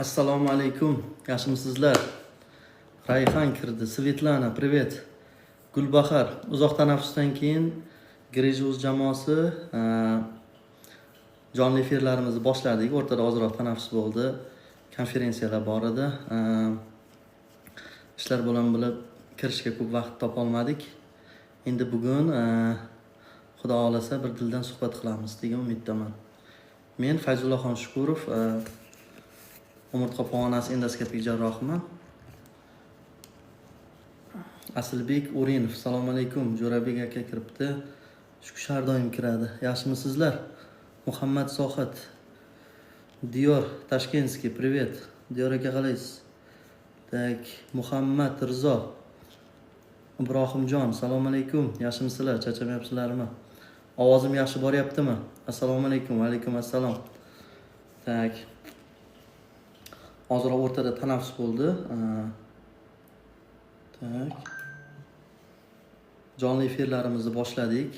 Assalomu alaykum. Yaxshimisizlar? Rayhan kirdi. Svetlana, привет. Gulbahor, uzoq tanaffusdan keyin Grejuz jamoasi jonli efirlarimizni boshladik. O'rtada ozroq tanaffus bo'ldi. Konferensiyalar bor edi. Ishlar bilan bo'lib kirishga ko'p vaqt topa olmadik. Endi bugun Xudo xolasa bir dildan suhbat qilamiz degan umiddaman. Men Fayzullaxon Shukurov, umurtqa pog'onasi endoskopik jarrohiman. Aslbek Urinov, assalomu alaykum. Jo'rabek aka kiribdi. Shu har doim kiradi. Yaxshimisizlar? Muhammad Sohid, Diyor Tashkentskiy, привет. Diyor aka qalaysiz? Tak, Muhammad Rizo, Ibrohimjon, assalomu alaykum. Yaxshimisizlar? Charchamayapsizlarmi? Ovozim yaxshi boryaptimi? Assalomu alaykum. Va alaykum assalom. Tak. Hozir o'rtada tanaffus bo'ldi. Tak. Jonli efirlarimizni boshladik.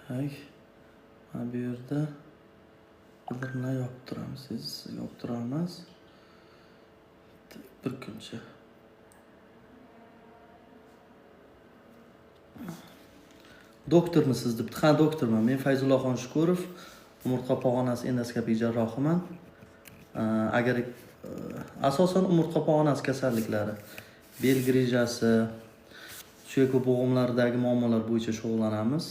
Tak. Mana bu yerda birni yopib turamiz. Siz yopib turamiz. Bir kuncha. Doktormisiz debdi. Ha, doktorman. Men Fayzullaxon Shukurov, umurtqa pog'onasi endoskopik jarrohiman. Agar asosan umurtqa pog'onasi kasalliklari, bel grejasi, suyak va bo'g'imlardagi muammolar bo'yicha shug'ullanamiz.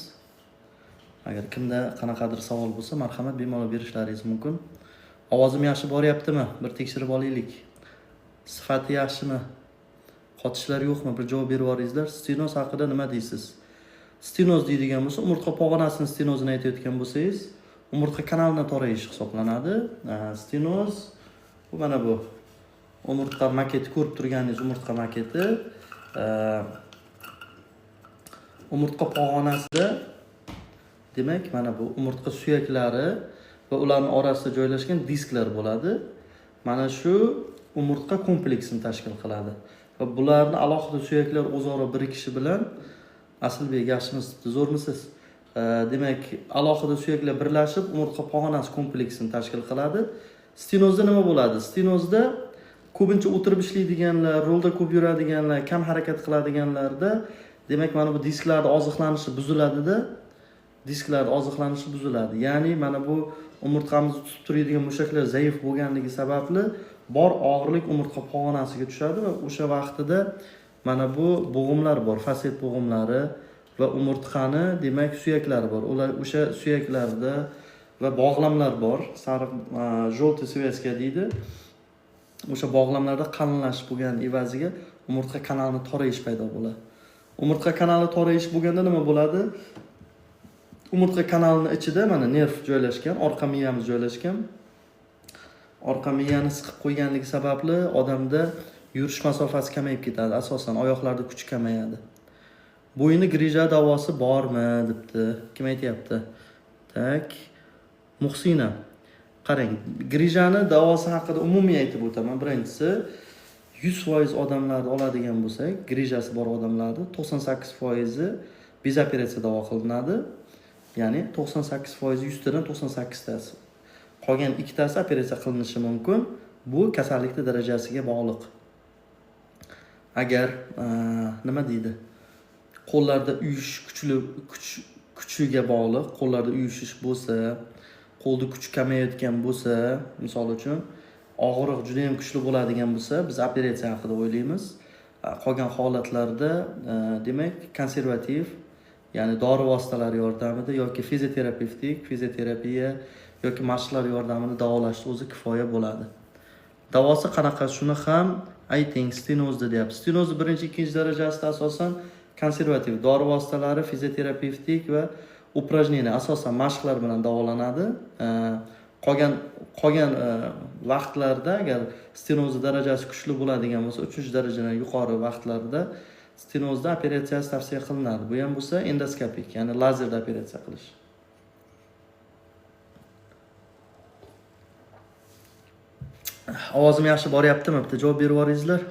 Agar kimda qanaqadir savol bo'lsa, marhamat bemalol berishlaringiz mumkin. Ovozim yaxshi boryaptimi? Bir tekshirib olaylik. Sifati yaxshimi? Qotishlar yo'qmi? Bir javob berib yuboringizlar. Stenoz haqida nima deysiz? Stenoz deydigan bo'lsa, umurtqa pog'onasining stenozini aytayotgan bo'lsangiz, umurtqa kanalining torayishi hisoblanadi. Stenoz bu mana bu. Umurtqa maketi, ko'rib turganingiz umurtqa maketi. Umurtqa pog'onasida demak, mana bu umurtqa suyaklari va ularning orasida joylashgan disklar bo'ladi. Mana shu umurtqa kompleksini tashkil qiladi. Va bularning alohida suyaklar o'zaro birikishi bilan Aslbek yaxshimisiz, zo'rmisiz? Demak, alohida suyaklar birlashib umurtqa pog'onasi kompleksini tashkil qiladi. Stenozda nima bo'ladi? Stenozda ko'pincha o'tirib ishlaydiganlar, rolda ko'p yuradiganlar, kam harakat qiladiganlarda, demak, mana bu disklarning oziqlanishi buziladi-da. Disklarning oziqlanishi buziladi. Ya'ni mana bu umurtqamizni tutib turadigan mushaklar zaif bo'lganligi sababli bor og'irlik umurtqa pog'onasiga tushadi va o'sha vaqtida mana bu bo'g'imlar bor, faset bo'g'imlari va umurtqani, demak, suyaklari bor. Ular o'sha suyaklarda va bog'lamlar bor. Sariq, желтый связка deydi. O'sha bog'lamlarda qalinlash bo'lgan evaziga umurtqa kanalining torayishi paydo bo'ladi. Umurtqa kanali torayish bo'lganda nima bo'ladi? Umurtqa kanalining ichida mana nerv joylashgan, orqa miyamiz joylashgan. Orqa miyani siqib qo'yganligi sababli odamda yurish masofasi kamayib ketadi. Asosan oyoqlarda kuch kamayadi. Bo'yni greja davosi bormi debdi. Kim aytayapti? Tak. Muhsina. Qarang, grejani davosi haqida umumiy aytib o'taman. Birinchisi, 100% odamlarni oladigan bo'lsak, grejasi bor odamlarni 98% bez operatsiya davo qilinadi. Ya'ni 98% 100 tadan 98 tasi. Qolgan 2 tasi operatsiya qilinishi mumkin. Bu kasallikning darajasiga bog'liq. Agar nima deydi? Qo'llarda uyish kuchiga bog'liq, qo'llarda uyushish bo'lsa, qo'lda kuch kamayayotgan bo'lsa, misol uchun og'riq juda ham kuchli bo'ladigan bo'lsa, biz operatsiya haqida o'ylaymiz. Qolgan holatlarda demak, konservativ, ya'ni dori vositalari yordamida yoki fizioterapiya yoki mashqlar yordamida davolashni o'zi kifoya bo'ladi. Davosi qanaqa? Shuni ham ayting. Stenozda deyapti. Stenozda birinchi, ikkinchi darajasida asosan konservativ dori vositalari, fizioterapevtik va upражнение, asosan mashqlar bilan davolanadi. Qolgan vaqtlarda agar stenozda darajasi kuchli bo'ladigan bo'lsa, 3-darajadan yuqori vaqtlarda stenozda operatsiyasi tavsiya qilinadi. Bu ham bo'lsa endoskopik, ya'ni lazerda operatsiya qilish. Ovozim yaxshi boryaptimi? Bitta javob berib yuboringizlar.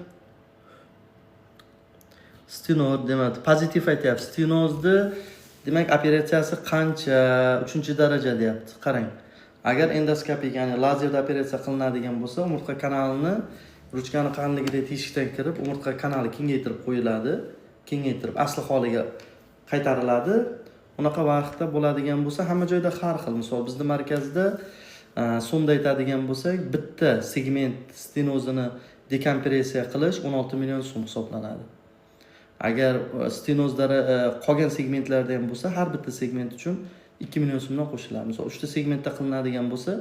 stenoz demak pozitiv aytyapti. Stenozni demak operatsiyasi qancha 3-daraja deyapti. Qarang. Agar endoskopik, ya'ni lazerda operatsiya qilinadigan bo'lsa, umurtqa kanalini ruchkani qalinligidek teshikdan kirib, umurtqa kanali kengaytirib qo'yiladi. Kengaytirib asli holiga qaytariladi. Unaqa vaqtda bo'ladigan bo'lsa, hamma joyda har xil. Misol bizning markazda so'mda aytadigan bo'lsak, bitta segment stenozini dekompressiya qilish 16 million so'm hisoblanadi. Agar stenozlari qolgan segmentlarda ham bo'lsa, har bitta segment uchun 2 million so'mdan qo'shiladi. Misol 3 ta segmentda qilinadigan bo'lsa,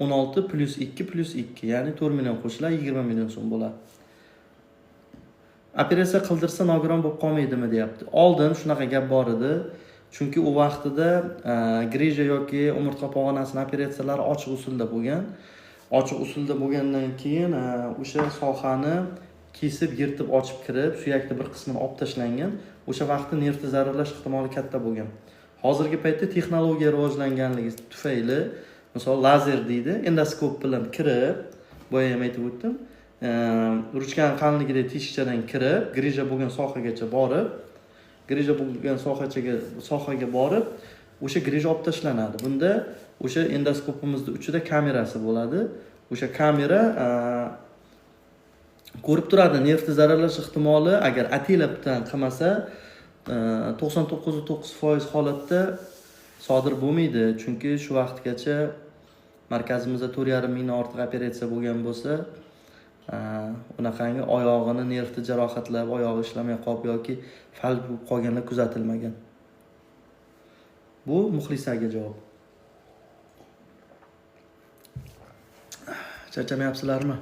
16 plus 2 plus 2, ya'ni 4 million qo'shiladi, 20 million so'm bo'ladi. Operatsiya qildirsa nogiron bo'lib qolmaydimi deyapti. Oldin shunaqa gap bor edi. Chunki u vaqtida grija yoki umurtqa pog'onasining operatsiyalari ochiq usulda bo'lgan. Ochiq usulda bo'lgandan keyin o'sha sohani kesib, yirtib, ochib kirib, suyakning bir qismini olib tashlangan. O'sha vaqtda nervni zararlash ehtimoli katta bo'lgan. Hozirgi paytda texnologiya rivojlanganligi tufayli, misol lazer deydi, endoskop bilan kirib, boya ham aytib o'tdim, ruchkani qalinligidagi teshikchadan kirib, grija bo'lgan sohagacha borib, sohaga borib, o'sha grija olib tashlanadi. Bunda o'sha endoskopimizning uchida kamerasi bo'ladi. O'sha kamera ko'rib turadi, nervni zararlash ehtimoli agar atilabdan qilmasa 99.9% holatda sodir bo'lmaydi. Chunki shu vaqtgacha markazimizda 4,5 mingdan ortiq operatsiya bo'lgan bo'lsa, unaqangi oyog'ini nervni jarohatlab, oyog'i ishlamay qolib yoki falj bo'lib qolganlar kuzatilmagan. Bu muxlisaga javob. Charchamayapsizlarmi?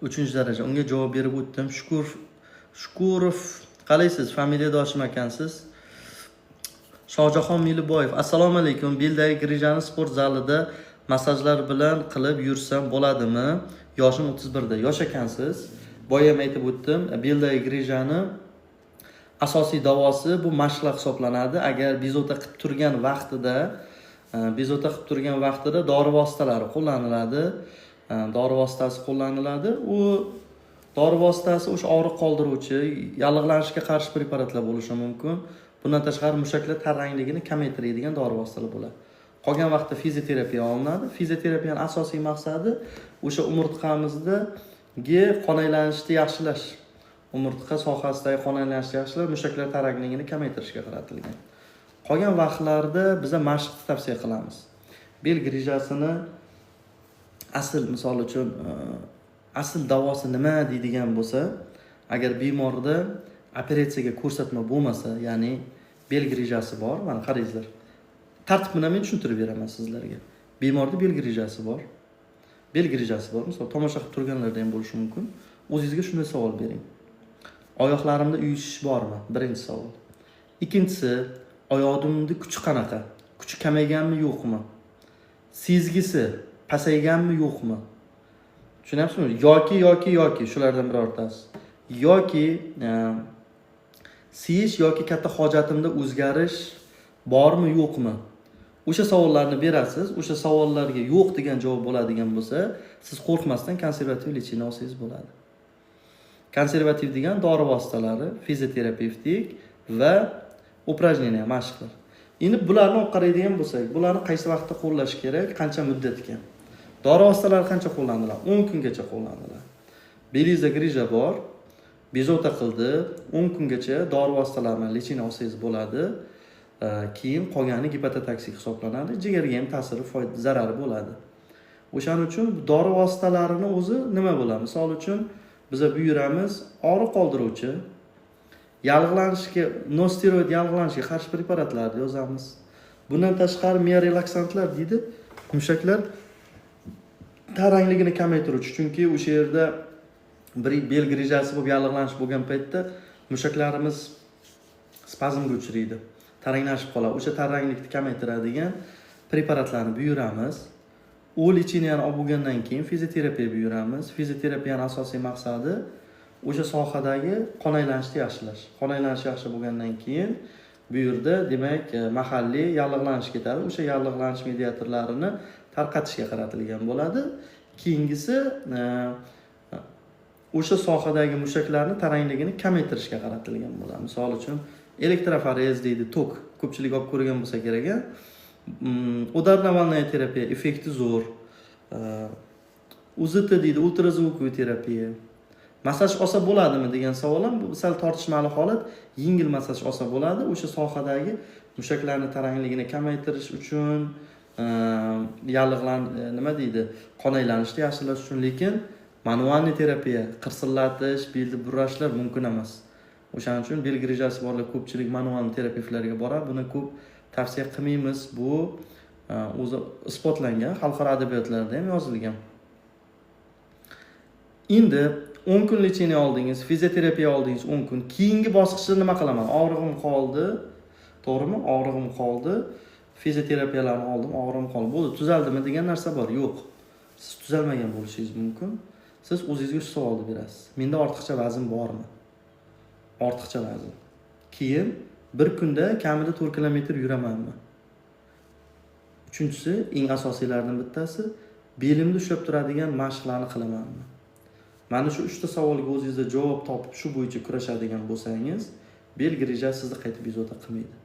3-daraja. Unga javob berib o'tdim. Shukurov, qalaysiz? Familiyadoshim ekansiz. Shohjahon Miliboyev. Assalomu alaykum. Beldagi grijani sport zalida massajlar bilan qilib yursam bo'ladimi? Yoshim 31 da. Yosh ekansiz. Boya ham aytib o'tdim. Beldagi grijani asosiy davosi bu mashqlar hisoblanadi. Agar bezovta qilib turgan vaqtida dori vositalari qo'llaniladi. Dori vositasi qo'llaniladi. U dori vositasi o'sha og'riq qoldiruvchi, yallig'lanishga qarshi preparatlar bo'lishi mumkin. Bundan tashqari mushaklar tarangligini kamaytiradigan dori vositalar bo'ladi. Qolgan vaqtda fizioterapiya olinadi. Fizioterapiyaning asosiy maqsadi o'sha umurtqamizdagi qon aylanishni yaxshilash. Umurtqa sohasidagi qon aylanishni yaxshilash, mushaklar tarangligini kamaytirishga qaratilgan. Qolgan vaqtlarda biz mashqni tavsiya qilamiz. Bel grijasini asl, misol uchun asl davosi nima deydigan bo'lsa, agar bemorda operatsiyaga ko'rsatma bo'lmasa, ya'ni bel grijasi bor, mana qarangizlar. Tartib bilan men tushuntirib beraman sizlarga. Bemorda bel grijasi bor. Bel grijasi bor. Misol tomosha qilib turganlarda ham bo'lishi mumkin. O'zingizga shunday savol bering. Oyoqlarimda uyushish bormi? Birinchi savol. Ikkinchisi, oyoqimning kuchi qanaqa? Kuchi kamayganmi, yo'qmi? Sezgisi pasayganmi, yo'qmi? Tushunyapsizmi? Yoki shulardan birortasi. Yoki seyish yoki katta hojatimda o'zgarish bormi, yo'qmi? O'sha savollarni berasiz. O'sha savollarga yo'q degan javob bo'ladigan bo'lsa, siz qo'rqmasdan konservativ lechini olsangiz bo'ladi. Konservativ degan dori vositalari, fizioterapevtik va upражнения, mashqlar. Endi bularni olib qaraydigan bo'lsak, bularni qaysi vaqtda qo'llash kerak, qancha muddatga? Dori vositalari qancha qo'llaniladi? 10 kungacha qo'llaniladi. Belingizda grija bor, bezovta qildi, 10 kungacha dori vositalarini lechini olsangiz bo'ladi. Keyin qolgani gepatotoksik hisoblanadi. Jigarga ham ta'siri, zarari bo'ladi. O'shaning uchun dori vositalarini o'zi nima bo'ladi? Misol uchun biz buyuramiz og'riq qoldiruvchi, yallig'lanishga, nosteroid yallig'lanishga qarshi preparatlarni yozamiz. Bundan tashqari miorelaksantlar deydi, mushaklar tarangligini kamaytiruvchi. Chunki o'sha yerda bir bel grijasi bo'lib yallig'lanish bo'lgan paytda mushaklarimiz spazmga uchraydi. Taranglashib qoladi. O'sha taranglikni kamaytiradigan preparatlarni buyuramiz. U lechiniyani olib bo'lgandan keyin fizioterapiya buyuramiz. Fizioterapiyaning asosiy maqsadi o'sha sohadagi qon aylanishni yaxshilash. Qon aylanishi yaxshi bo'lgandan keyin bu yerda demak mahalliy yallig'lanish ketadi. O'sha yallig'lanish mediatorlarini tarqatishga qaratilgan bo'ladi. Keyingisi o'sha sohadagi mushaklarni tarangligini kamaytirishga qaratilgan bo'ladi. Misol uchun elektroforez deydi, tok. Ko'pchilik olib ko'rgan bo'lsa kerak. Udarnavalnaya terapiya effekti zo'r. UZT deydi, ultraзвуковой terapiya. Massaj olsa bo'ladimi degan savol ham sal tortishmali holat. Yengil massaj olsa bo'ladi. O'sha sohadagi mushaklarni tarangligini kamaytirish uchun, nima deydi, qon aylanishni yaxshilash uchun, lekin manualniy terapiya, qirsillatish, belni burashlar mumkin emas. O'shaning uchun bel grijasi borlar ko'pchilik manualniy terapevtlarga boradi. Buni ko'p tavsiya qilmaymiz. Bu o'zi isbotlangan, xalqaro adabiyotlarda ham yozilgan. Endi 10 kun lecheniya oldingiz, fizioterapiya oldingiz 10 kun. Keyingi bosqichda nima qilaman? Og'rig'im qoldi. To'g'rimi? Og'rig'im qoldi. Fizioterapiyalarni oldim, og'rig'im qoldi. Bo'ldi, tuzaldimi degan narsa bor. Yo'q. Siz tuzalmagan bo'lishingiz mumkin. Siz o'zingizga shu savolni berasiz. Menda ortiqcha vazn bormi? Ortiqcha vazn. Keyin bir kunda kamida 4 kilometr yuramanmi? Uchinchisi, eng asosiylaridan bittasi, belimni ushlab turadigan mashqlarni qilamanmi? Mana shu 3 ta savolga o'zingizda javob topib, shu bo'yicha kurashadigan bo'lsangiz, bel grija sizni qaytib bezovta qilmaydi.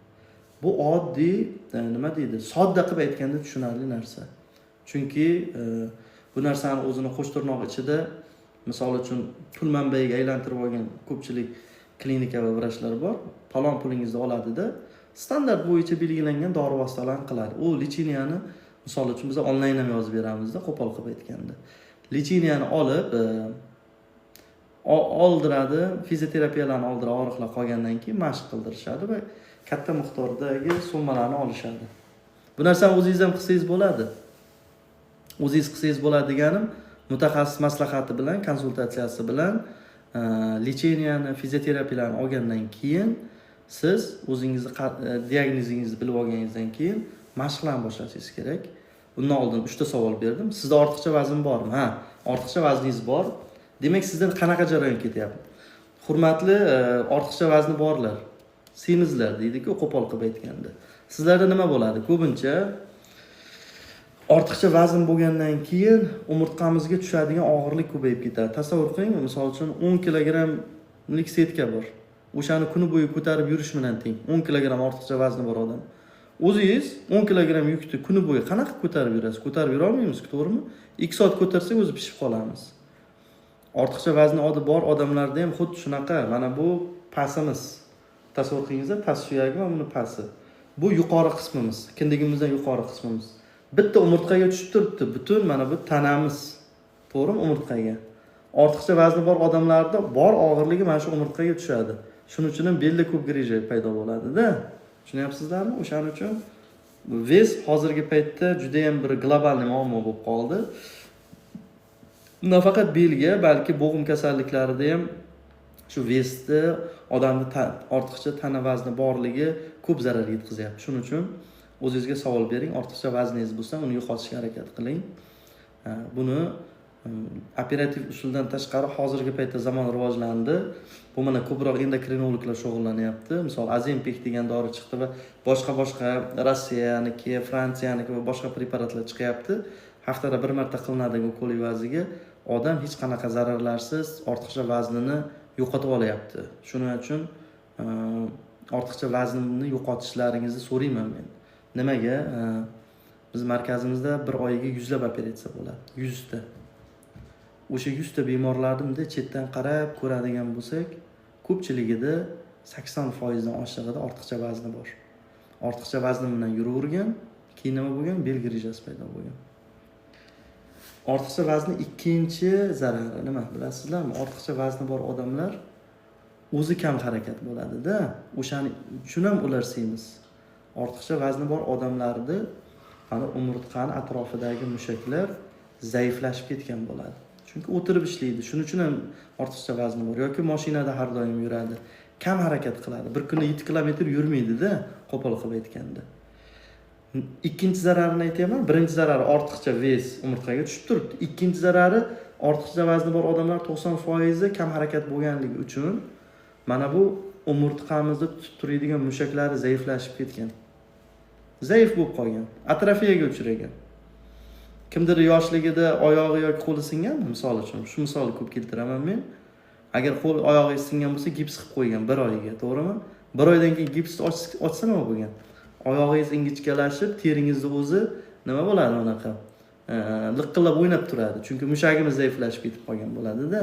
Bu oddiy, nima deydi, sodda qilib aytganda tushunarli narsa. Chunki bu narsani o'zini qo'sh tirnoq ichida, misol uchun pul manbaiga aylantirib olgan ko'pchilik klinika va vrachlar bor. Palon pulingizni oladida, standart bo'yicha belgilangan dori vositalarni qiladi. U lecheniyani, misol uchun biz onlayn ham yozib beramizda, qo'pol qilib aytganda. Lecheniyani olib oldiradi, fizioterapiyalarni oldirib, og'riqlar qolgandan keyin mashq qildirishadi va katta miqdordagi summalarni olishadi. Bu narsani o'zingiz ham qilsangiz bo'ladi. O'zingiz qilsangiz bo'ladi deganim, mutaxassis maslahati bilan, konsultatsiyasi bilan lecheniyani, fizioterapiyalarni olgandan keyin siz o'zingizni diagnozingizni bilib olganingizdan keyin mashqlarni boshlashingiz kerak. Bundan oldin 3 ta savol berdim. Sizda ortiqcha vazn bormi? Ha, ortiqcha vazningiz bor. Demak, sizdan qanaqa jarayon ketyapti? Hurmatli ortiqcha vazni borlar, semizlar deydi-ku, qo'pol qilib aytganda. Sizlarda nima bo'ladi? Ko'pincha ortiqcha vazn bo'lgandan keyin umurtqamizga tushadigan og'irlik ko'payib ketadi. Tasavvur qiling, misol uchun 10 kilogramlik setka bor. O'shani kuni bo'yi ko'tarib yurish bilan teng. 10 kilogram ortiqcha vazni bor odam. O'zingiz 10 kilogram yukni kuni bo'yi qanaqa ko'tarib yurasiz? Ko'tarib yura olmaymiz-ku, to'g'rimi? 2 soat ko'tarsak o'zi pishib qolamiz. Ortiqcha vazni bor odamlarda ham xuddi shunaqa. Mana bu pasimiz. Tasavvur qilingizlar, pas suyagi va buni pasi. Bu yuqori qismimiz, kindigimizdan yuqori qismimiz. Bitta umurtqaga tushib turibdi. Butun mana bu tanamiz. To'g'rimi? Umurtqaga. Ortiqcha vazni bor odamlarda bor og'irligi mana shu umurtqaga tushadi. Shuning uchun ham belda ko'p grija paydo bo'ladi-da. Tushunyapsizlarmi? O'shaning uchun vez hozirgi paytda juda ham bir global muammo bo'lib qoldi. Nafaqat belga, balki bo'g'im kasalliklarida ham shu vezda odamni ortiqcha tana vazni borligi ko'p zarar yetkazyapti. Shuning uchun o'zingizga savol bering, ortiqcha vazningiz bo'lsa, uni yo'qotishga harakat qiling. Buni operativ usuldan tashqari hozirgi paytda zamon rivojlandi. Bu mana ko'proq endokrinologlar shug'ullanyapti. Misol Ozempic degan dori chiqdi va boshqa Rossiyaniki, Fransiyaniki va boshqa preparatlar chiqyapti. Haftada bir marta qilinadigan ukol evaziga odam hech qanaqa zararlarsiz ortiqcha vaznini yo'qotib olyapti. Shuning uchun ortiqcha vaznni yo'qotishlaringizni so'rayman men. Nimaga? Biz markazimizda bir oyiga 100 lab operatsiya bo'ladi. 100 ta. O'sha 100 ta bemorlarni bunday chetdan qarab ko'radigan bo'lsak, ko'pchiligida 80% dan oshig'ida ortiqcha vazni bor. Ortiqcha vazni bilan yuravergan, keyin nima bo'lgan? Bel grijasi paydo bo'lgan. Ortiqcha vazni ikkinchi zarari nima bilasizlarmi? Ortiqcha vazni bor odamlar o'zi kam harakat bo'ladi-da. O'shani uchun ham ular semiz. Ortiqcha vazni bor odamlarda ana umurtqani atrofidagi mushaklar zaiflashib ketgan bo'ladi. Chunki o'tirib ishlaydi. Shuning uchun ham ortiqcha vazni bor yoki mashinada har doim yuradi. Kam harakat qiladi. Bir kunda 7 kilometr yurmaydi-da, qo'pol qilib aytganda. Ikkinchi zararini aytaman. Birinchi zarari ortiqcha vez umurtqaga tushib turibdi. Ikkinchi zarari ortiqcha vazni bor odamlar 90% kam harakat bo'lganligi uchun mana bu umurtqamizda tutib turadigan mushaklari zaiflashib ketgan. Zaif bo'lib qolgan, atrofiyaga uchragan. Kimdir yoshligida oyog'i yoki qo'li singanmi, misol uchun? Shu misolni ko'p keltiraman men. Agar qo'l oyog'i singan bo'lsa, gips qilib qo'ygan 1 oyga, to'g'rimi? 1 oydan keyin gipsni ochsa nima bo'lgan? Oyog'ingiz ingichkalashib, teringizni o'zi nima bo'ladi unaqa? Liqqillab o'ynab turadi. Chunki mushagimiz zaiflashib ketib qolgan bo'ladi-da.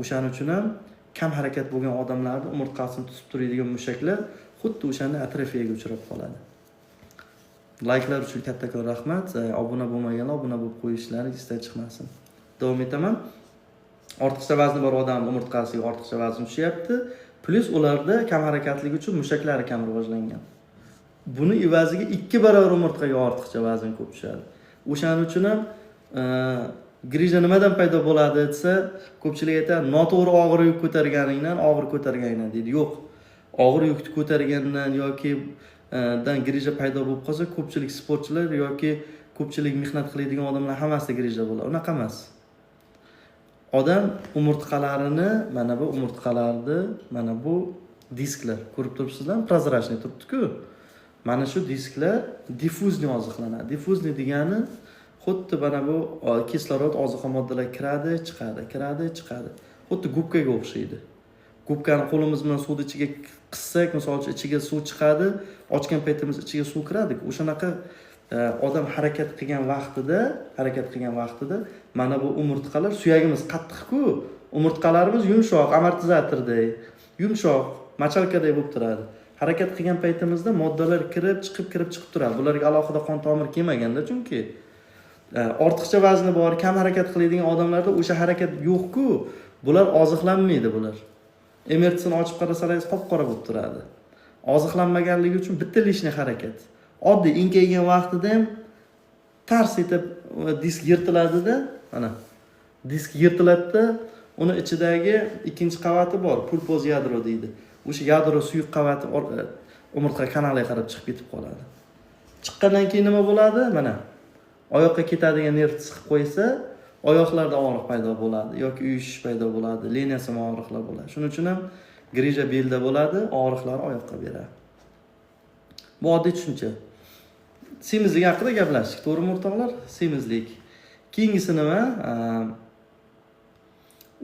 O'shaning uchun ham kam harakat bo'lgan odamlarda umurtqasini tutib turadigan mushaklar xuddi o'shanda atrofiyaga uchrab qoladi. Like'lar uchun kattakon rahmat. Obuna bo'lmaganlar obuna bo'lib qo'yishlaringiz esdan chiqmasin. Davom etaman. Ortiqcha vazni bor odam umurtqasiga ortiqcha vazn tushyapti. Plus ularda kam harakatligi uchun mushaklari kam rivojlangan. Buni evaziga 2 barobar umurtqaga ortiqcha vazn ko'p tushadi. O'shaning uchun ham grija nimadan paydo bo'ladi desa, ko'pchilik aytadi, noto'g'ri og'ir yuk ko'targaningdan og'ir ko'targaningdan deydi. Yo'q. Og'ir yukni ko'targandan yoki dan grija paydo bo'lib qolsa, ko'pchilik sportchilar yoki ko'pchilik mehnat qiladigan odamlar hammasida grija bo'ladi. Unaqa emas. Odam umurtqalarini, mana bu umurtqalarni, mana bu disklar, ko'rib turibsizlar, prozrachniy turibdi-ku. Mana shu disklar diffuzni oziqlanadi. Diffuzni degani xuddi mana bu kislorod oziqa moddalar kiradi, chiqadi. Xuddi gubkaga o'xshaydi. Gubkani qo'limiz bilan suvni ichiga qissak, misol uchun ichiga suv chiqadi, ochgan paytimiz ichiga suv kiradi. O'shanaqa odam harakat qilgan vaqtida mana bu umurtqalar, suyagimiz qattiq-ku, umurtqalarimiz yumshoq, amortizatorday, yumshoq, machalkaday bo'lib turadi. Harakat qilgan paytimizda moddalar kirib chiqib turadi. Bularga alohida qon tomir kelmaganda, chunki ortiqcha vazni bor, kam harakat qiladigan odamlarda o'sha harakat yo'q-ku, bular oziqlanmaydi bular. MRT'ni ochib qarasalaringiz qop-qora bo'lib turadi. Oziqlanmaganligi uchun bitta lishniy harakat. Oddiy enkaygan vaqtida ham tars etib disk yirtiladi-da, mana. Disk yirtiladi-da, uni ichidagi ikkinchi qavati bor, pulpoz yadro deydi. O'sha yadro suyuq qavati umurtqa kanaliga qarab chiqib ketib qoladi. Chiqqandan keyin nima bo'ladi? Mana oyoqqa ketadigan nerv siqib qo'ysa, oyoqlarda og'riq paydo bo'ladi yoki uyushish paydo bo'ladi, liniyasima og'riqlar bo'ladi. Shuning uchun ham grija belda bo'ladi, og'riqlar oyoqqa beradi. Bu oddiy tushuncha. Semizlik haqida gaplashdik, to'g'rimi o'rtoqlar? Semizlik. Keyingisi nima?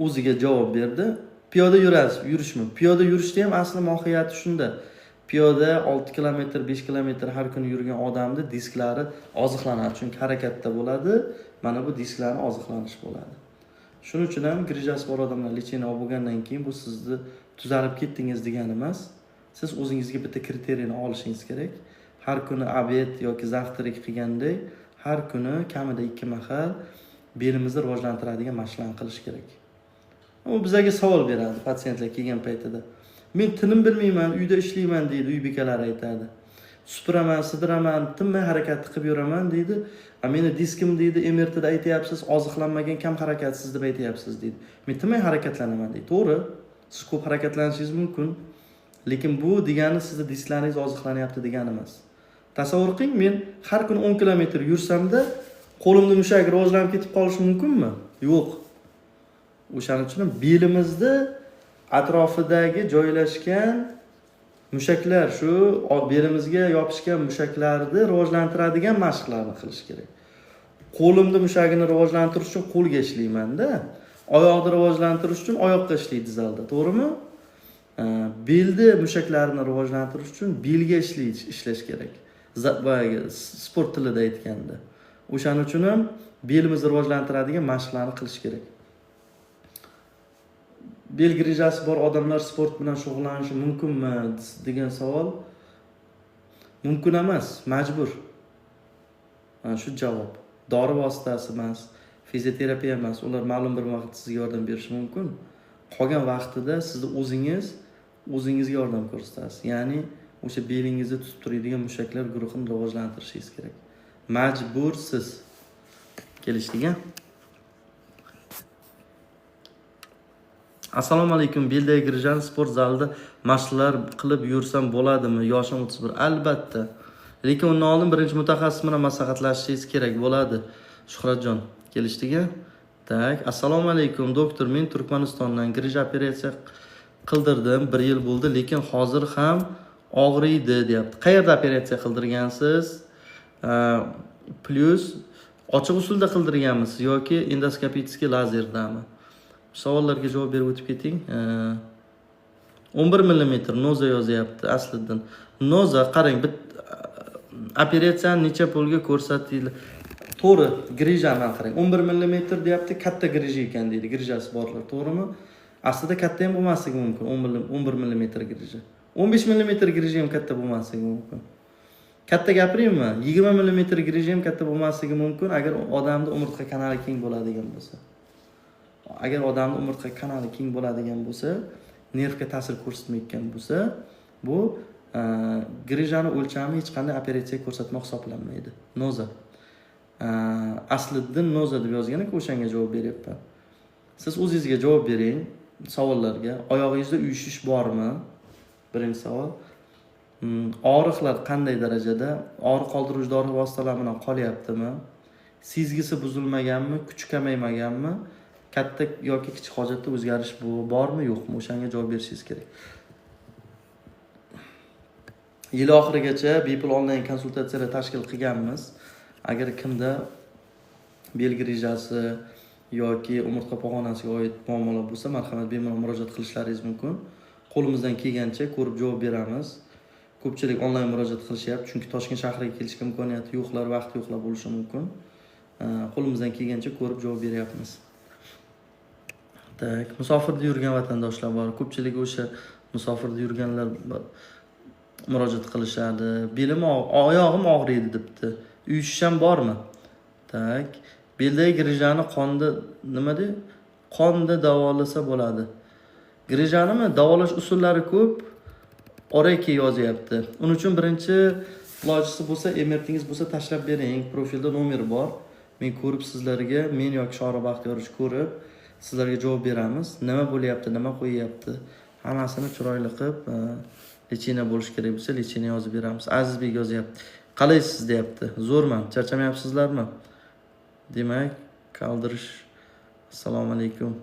O'ziga javob berdi. Piyoda yurishmi? Piyoda yurishda ham asli mohiyati shunda. Piyoda 6 kilometr, 5 kilometr har kuni yurgan odamning disklari oziqlanadi, chunki harakatda bo'ladi. Mana bu disklarning oziqlanishi bo'ladi. Shuning uchun ham grijasi bor odamlar lecheniya olib bo'lgandan keyin bu sizni tuzalib ketdingiz degani emas. Siz o'zingizga bitta kriteriyni olishingiz kerak. Har kuni obed yoki zavtrak qilganda har kuni kamida 2 mahal belimizni rivojlantiradigan mashqlarni qilish kerak. U bizga savol beradi patsientlar kelgan paytida. Men tinim bilmayman, uyda ishlayman deydi, uy bekalari aytadi. Supuraman, sidiraman, tinmay harakat qilib yuraman deydi. Meni diskim deydi, MRTda aytayapsiz, oziqlanmagan, kam harakatsiz deb aytayapsiz deydi. Men tinmay harakatlanaman deydi. To'g'ri, siz ko'p harakatlanishingiz mumkin, lekin bu degani sizning disklaringiz oziqlanyapti degani emas. Tasavvur qiling, men har kuni 10 kilometr yursamda qo'limda mushak rivojlanib ketib qolishi mumkinmi? Yo'q. O'shaning uchun belimizda atrofidagi joylashgan mushaklar, shu belimizga yopishgan mushaklarni rivojlantiradigan mashqlarni qilish kerak. Qo'limda mushagini rivojlantirish uchun qo'lga ishlayman-da, oyoqni rivojlantirish uchun oyoqqa ishlaydi zalda, to'g'rimi? Belni mushaklarini rivojlantirish uchun belga ishlash kerak. Sport tilida aytganda. O'shaning uchun ham belimizni rivojlantiradigan mashqlarni qilish kerak. Bel grijasi bor odamlar sport bilan shug'ullanishi mumkinmi degan savol. Mumkin emas, majbur. Shu javob. Dori vositasi emas, fizioterapiya emas, ular ma'lum bir vaqt sizga yordam berishi mumkin. Qolgan vaqtida siz o'zingizga yordam ko'rsatasiz. Ya'ni o'sha belingizni tutib turadigan mushaklar guruhini rivojlantirishingiz kerak. Majbursiz. Kelishdik. Assalomu alaykum. Beldagi grijani sport zalida mashqlar qilib yursam bo'ladimi? Yoshim 31. Albatta. Lekin undan oldin birinchi mutaxassis bilan maslahatlashishingiz kerak bo'ladi. Shuhratjon, kelishdik. Tak, assalomu alaykum doktor. Men Turkmanistondan grija operatsiya qildirdim. 1 yil bo'ldi, lekin hozir ham og'riydi, deyapti. Qayerda operatsiya qildirgansiz? Plus Ochiq usulda qildirganmisiz yoki endoskopический lazerdami? Savollarga javob berib o'tib keting. 11 mm noza yozyapti Asliddin. Noza qarang, operatsiyani necha pulga ko'rsatildi? To'g'ri, grijani qarang. 11 mm deyapti, katta grija ekan deydi, grijasi borlar, to'g'rimi? Aslida katta ham bo'lmasligi mumkin, 11 mm grija. 15 mm grija ham katta bo'lmasligi mumkin. Katta gapiraymi? 20 mm grija ham katta bo'lmasligi mumkin agar odamning umurtqa kanali keng bo'ladigan bo'lsa. Agar odamning umurtqa kanali keng bo'ladigan bo'lsa, nervga ta'sir ko'rsatmayotgan bo'lsa, bu grijani o'lchami hech qanday operatsiya ko'rsatmoq hisoblanmaydi. Noza. Asliddin noza deb yozgan ekan, o'shanga javob beryapman. Siz o'zingizga javob bering savollarga. Oyog'ingizda uyushish bormi? Birinchi savol. Og'riqlar qanday darajada? Og'riq qoldiruvchi dori vositalari bilan qolyaptimi? Sezgisi buzilmaganmi, kuchi kamaymaganmi? Katta yoki kichik hojatda o'zgarish bormi, yo'qmi? O'shanga javob berishingiz kerak. Yil oxirigacha bepul onlayn konsultatsiyalar tashkil qilganmiz. Agar kimda bel grijasi yoki umurtqa pog'onasiga oid muammolar bo'lsa, marhamat bemalol murojaat qilishlaringiz mumkin. Qo'limizdan kelgancha ko'rib javob beramiz. Ko'pchilik onlayn murojaat qilishyapti, chunki Toshkent shahriga kelishga imkoniyati yo'qlar, vaqti yo'qlar bo'lishi mumkin. Qo'limizdan kelgancha ko'rib javob beryapmiz. Tak, musofirda yurgan vatandoshlar bor. Ko'pchilik o'sha musofirda yurganlar murojaat qilishadi. Belim, oyog'im og'riydi debdi. Uyushish ham bormi? Tak, beldagi grijani qonda davolasa bo'ladi. Grijanimi davolash usullari ko'p. Oraki yozyapti. Uning uchun birinchi ilojisi bo'lsa, MRTingiz bo'lsa tashlab bering. Profilda nomer bor. Men ko'rib sizlarga, men yoki Shohrob Baxtiyorovich ko'rib sizlarga javob beramiz. Nima bo'lyapti, nima qo'yyapti, hammasini chiroyli qilib, lecheniya bo'lish kerak bo'lsa, lecheniya yozib beramiz. Azizbek yozyapti. Qalaysiz deyapti. Zo'rman, charchamayapsizlarmi? Demak, qaldirish. Assalomu alaykum.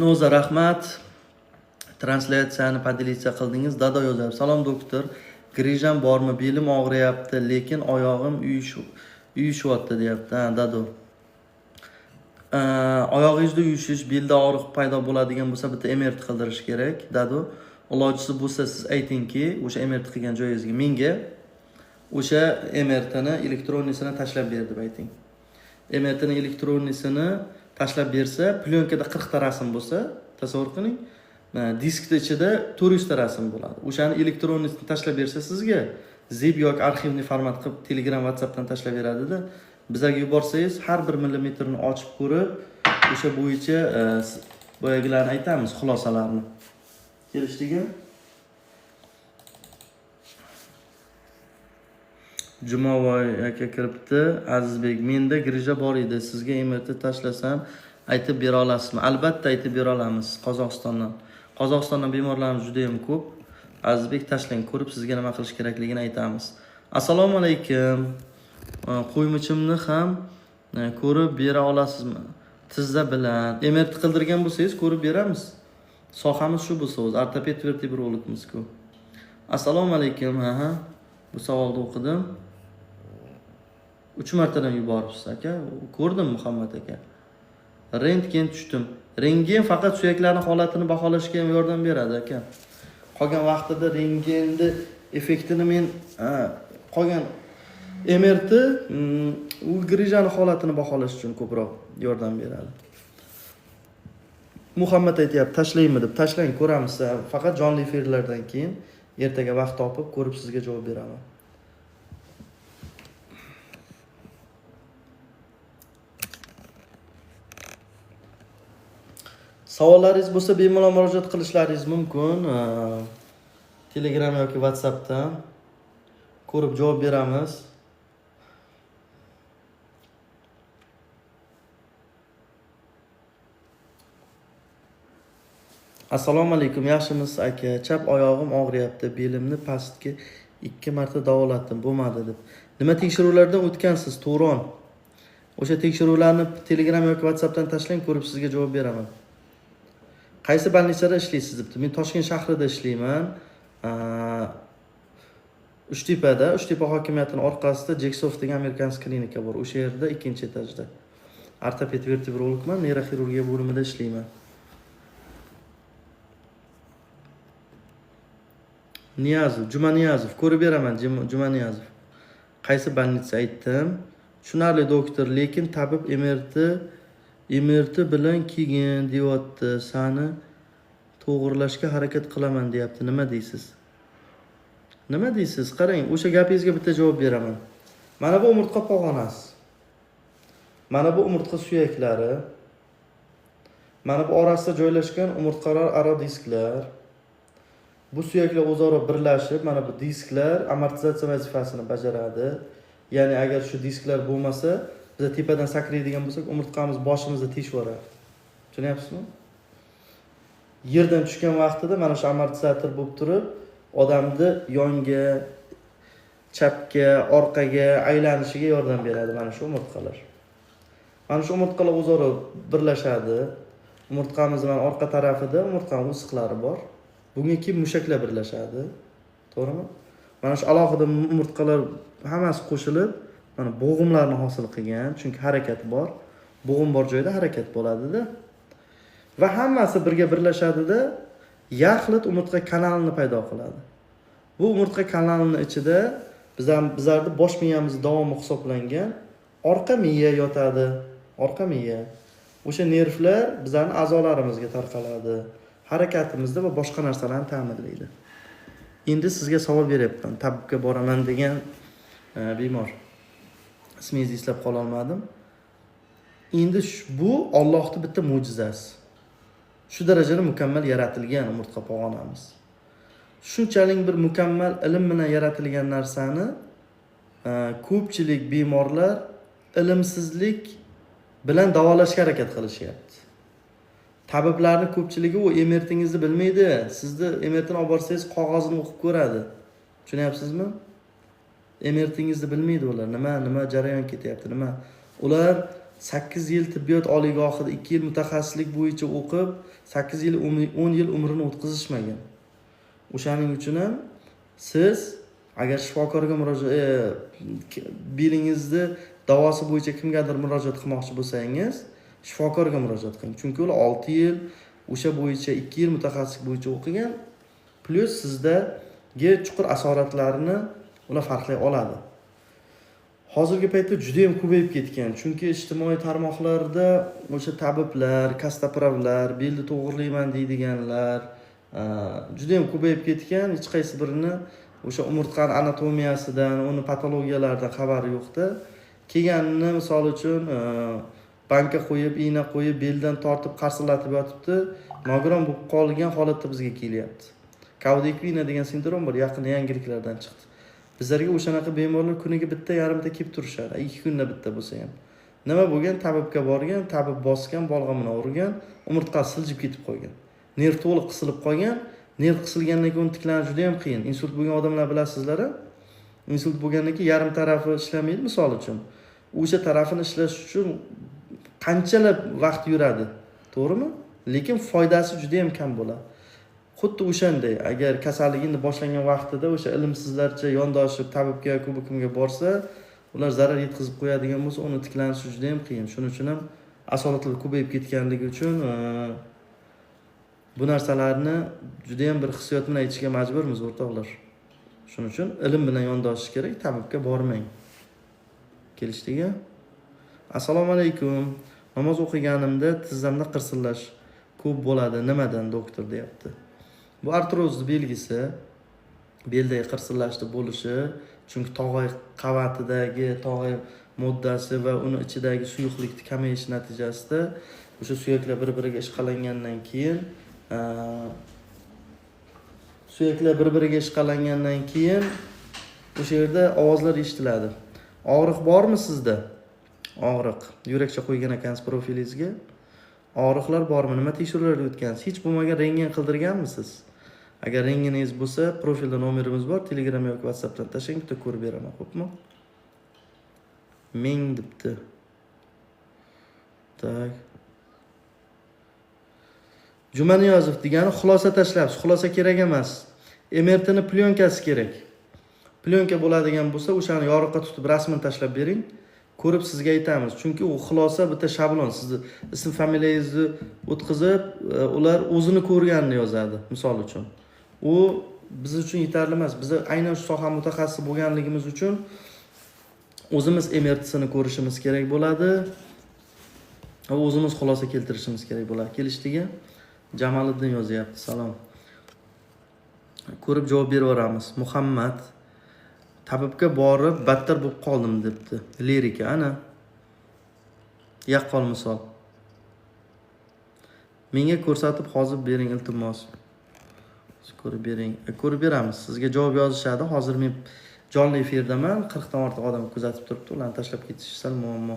Noza, rahmat. Translyatsiyani podelitsiya qildingiz. Dado yozyapti. Salom doktor. Grijam bormi? Belim og'riyapti, lekin oyog'im uyushyapti deyapti. Dado. Oyog'ingizda uyushish, belda og'riq paydo bo'ladigan bo'lsa, bitta MRT qildirish kerak. Dado. Ilojisi bo'lsa, siz aytingki, o'sha MRT qilgan joyingizga menga o'sha MRTni elektronisini tashlab ber deb ayting. MRTni elektronisini tashlab bersa, plyonkada 40 ta rasm bo'lsa, tasavvur qiling, diskda ichida 400 ta rasm bo'ladi. O'shani elektronisini tashlab bersa sizga, zip yoki arxivni format qilib Telegram, WhatsAppdan tashlab beradi-da. Bizga yuborsangiz, har bir millimetrni ochib ko'rib, o'sha bo'yicha boyagilarni aytamiz, xulosalarni. Kelishdingmi? Jumovoy aka kiribdi. Azizbek, menda grija bor edi. Sizga MRT tashlasam aytib bera olasizmi? Albatta aytib bera olamiz. Qozog'istondan bemorlarimiz juda ham ko'p. Azizbek, tashlang, ko'rib sizga nima qilish kerakligini aytamiz. Assalomu alaykum. Qo'ymichimni ham ko'rib bera olasizmi? Tizza bilan MRT qildirgan bo'lsangiz ko'rib beramiz. Sohamiz shu bo'lsa, o'zi ortoped vertebrologimiz-ku. Assalomu alaykum. Bu savolni o'qidim. 3 martadan yuboribsiz aka. Ko'rdim Muhammad aka. Rentgen tushdim. Rentgen faqat suyaklarning holatini baholashga ham yordam beradi aka. Qolgan vaqtida rentgenni effektini men qolgan MRT u grijani holatini baholash uchun ko'proq yordam beradi. Muhammad aytayapti, tashlaymi deb. Tashlang, ko'ramiz. Faqat jonli efirlardan keyin ertaga vaqt topib ko'rib sizga javob beraman. Savollaringiz bo'lsa bemalol murojaat qilishlaringiz mumkin. Telegram yoki WhatsAppdan ko'rib javob beramiz. Assalomu alaykum, yaxshimisiz aka? Chap oyog'im og'riyapti, belimni pastga 2 marta davolatdim, bo'lmadi deb. Nima tekshiruvlardan o'tgansiz, To'ron? O'sha tekshiruvlarni Telegram yoki WhatsAppdan tashlang, ko'rib sizga javob beraman. Qaysi больницada ishlaysiz debdi. Men Toshkent shahrida ishlayman. Uchtepa hokimiyatining orqasida Jeksov degan amerikanskiy klinika bor. O'sha yerda 2-etajda. Ortoped vertebrologman, neyroxirurgiya bo'limida ishlayman. Niyazov, Jumaniyazov, ko'rib beraman, Jumaniyazov. Qaysi больница aytdim? Tushunarli doktor, lekin tabib MRT bilan kelgin deyapti. Sani to'g'rilashga harakat qilaman deyapti. Nima deysiz? Nima deysiz? Qarang, o'sha gapingizga bitta javob beraman. Mana bu umurtqa pog'onasi. Mana bu umurtqa suyaklari. Mana bu orasida joylashgan umurtqalar aro disklar. Bu suyaklar o'zaro birlashib, mana bu disklar amortizatsiya vazifasini bajaradi. Ya'ni agar shu disklar bo'lmasa, biz tepadan sakraydigan bo'lsak, umurtqamiz boshimizda teshib yuboradi. Tushunyapsizmi? Yerdan tushgan vaqtida mana shu amortizator bo'lib turib, odamni yonga, chapga, orqaga aylanishiga yordam beradi mana shu umurtqalar. Mana shu umurtqalar o'zaro birlashadi. Umurtqamizning mana orqa tarafida umurtqaning o'siqlari bor. Bunga keyin mushaklar birlashadi. To'g'rimi? Mana shu alohida umurtqalar hammasi qo'shilib, mana bo'g'imlarni hosil qilgan, chunki harakat bor. Bo'g'im bor joyda harakat bo'ladi-da. Va hammasi birga birlashadi-da, yaxlit umurtqa kanalini paydo qiladi. Bu umurtqa kanalining ichida bizlarni bosh miyamiz davomi hisoblangan orqa miya yotadi. Orqa miya. O'sha nervlar bizlarning a'zolarimizga tarqaladi. Harakatimizda va boshqa narsalarni ta'minlaydi. Endi sizga savol beryapman. Tabibga boraman degan bemor. Ismingizni eslab qola olmadim. Endi bu Allohning bitta mo'jizasi. Shu darajada mukammal yaratilgan umurtqa pog'onamiz. Shunchalik bir mukammal ilm bilan yaratilgan narsani ko'pchilik bemorlar ilmsizlik bilan davolashga harakat qilishyapti. Tabiblarning ko'pchiligi u MRTingizni bilmaydi. Sizni MRTni olib borsangiz qog'ozini o'qib ko'radi. Tushunyapsizmi? MRTingizni bilmaydi ular. Nima jarayon ketyapti, nima? Ular 8 yil tibbiyot oliygohida 2 yil mutaxassislik bo'yicha o'qib, 8 yil 10 yil umrini o'tkazishmagan. O'shaning uchun ham siz agar shifokorga belingizni davosi bo'yicha kimgadir murojaat qilmoqchi bo'lsangiz, shifokorga murojaat qiling. Chunki ular 6 yil o'sha bo'yicha 2 yil mutaxassislik bo'yicha o'qigan, plus sizdagi chuqur asoratlarni ular farqlay oladi. Hozirgi paytda juda ham ko'payib ketgan. Chunki ijtimoiy tarmoqlarda o'sha tabiblar, kastapravlar, belni to'g'irlayman deydiganlar juda ham ko'payib ketgan. Hech qaysi birini o'sha umurtqaning anatomiyasidan, uni patologiyalaridan xabari yo'qda. Kelganini misol uchun banka qo'yib, igna qo'yib, beldan tortib, qarsillatib yotibdi. Nogiron bo'lib qolgan holatda bizga kelyapti. Kaudekvina degan sindrom bor, yaqin yangiliklardan chiqdi. Bizlarga o'shanaqa bemorlar kuniga bitta yarimta kelib turishadi. 2 kunda bitta bo'lsa ham. Nima bo'lgan? Tabibga borgan, tabib bosgan, bolg'amini urgan, umurtqasi siljib ketib qolgan. Nerv to'liq qisilib qolgan. Nerv qisilgandan keyin tiklanish juda ham qiyin. Insult bo'lgan odamlar bilasizlar-a? Insult bo'lgandan keyin yarim tarafi ishlamaydi, misol uchun. O'sha tarafini ishlash uchun qanchalar vaqt yuradi, to'g'rimi? Lekin foydasi juda ham kam bo'ladi. Xuddi o'shanday, agar kasalligini boshlangan vaqtida o'sha ilmsizlarcha yondoshib tabibga, kimga borsa, ular zarar yetkazib qo'yadigan bo'lsa, uni tiklanishi juda ham qiyin. Shuning uchun ham asoratlar ko'payib ketganligi uchun bu narsalarni juda ham bir hissiyot bilan aytishga majburmiz, o'rtoqlar. Shuning uchun ilm bilan yondoshish kerak, tabibga bormang. Kelishdikmi? Assalomu alaykum. Namoz o'qiganimda tizzamda qirsillash ko'p bo'ladi. Nimadan doktor deyapti? Bu artrozning belgisi. Beldagi qirsillashning bo'lishi, chunki tog'ay qavatidagi tog'ay moddasi va uni ichidagi suyuqlikning kamayishi natijasida o'sha suyaklar bir-biriga ishqalangandan keyin o'sha yerda ovozlar eshitiladi. Og'riq bormi sizda? Og'riq. Yurakcha qo'ygan ekansiz profilingizga. Og'riqlar bormi? Nima tekshiruvlarga o'tgansiz? Hech bo'lmagan rentgen qildirganmisiz? Agar rentgeningiz bo'lsa, profilda nomerimiz bor, Telegram yoki WhatsAppdan tashlang, bitta ko'rib beraman, xo'pmi? Ming debdi. Tak. Jumaniyozov degani xulosa tashlayapsiz. Xulosa kerak emas. MRTni plyonkasi kerak. Plyonka bo'ladigan bo'lsa, o'shani yoriqqa tutib rasmini tashlab bering. Ko'rib sizga aytamiz. Chunki u xulosa bitta shablon. Sizni ism familiyangizni o'tkazib, ular o'zini ko'rganini yozadi, misol uchun. U biz uchun yetarli emas. Biz aynan shu soha mutaxassisi bo'lganligimiz uchun o'zimiz MRTsini ko'rishimiz kerak bo'ladi. O'zimiz xulosa keltirishimiz kerak bo'ladi. Kelishdiki, Jamoliddin yozyapti. Salom. Ko'rib javob beraveramiz. Muhammad tabibga borib battar bo'lib qoldim debdi. Lirika ana. Yaqqol misol. Menga ko'rsatib hozir bering iltimos. Ko'rib bering. Ko'rib beramiz. Sizga javob yozishadi. Hozir men jonli efirdaman. 40 dan ortiq odam kuzatib turibdi. Ularni tashlab ketish sal muammo.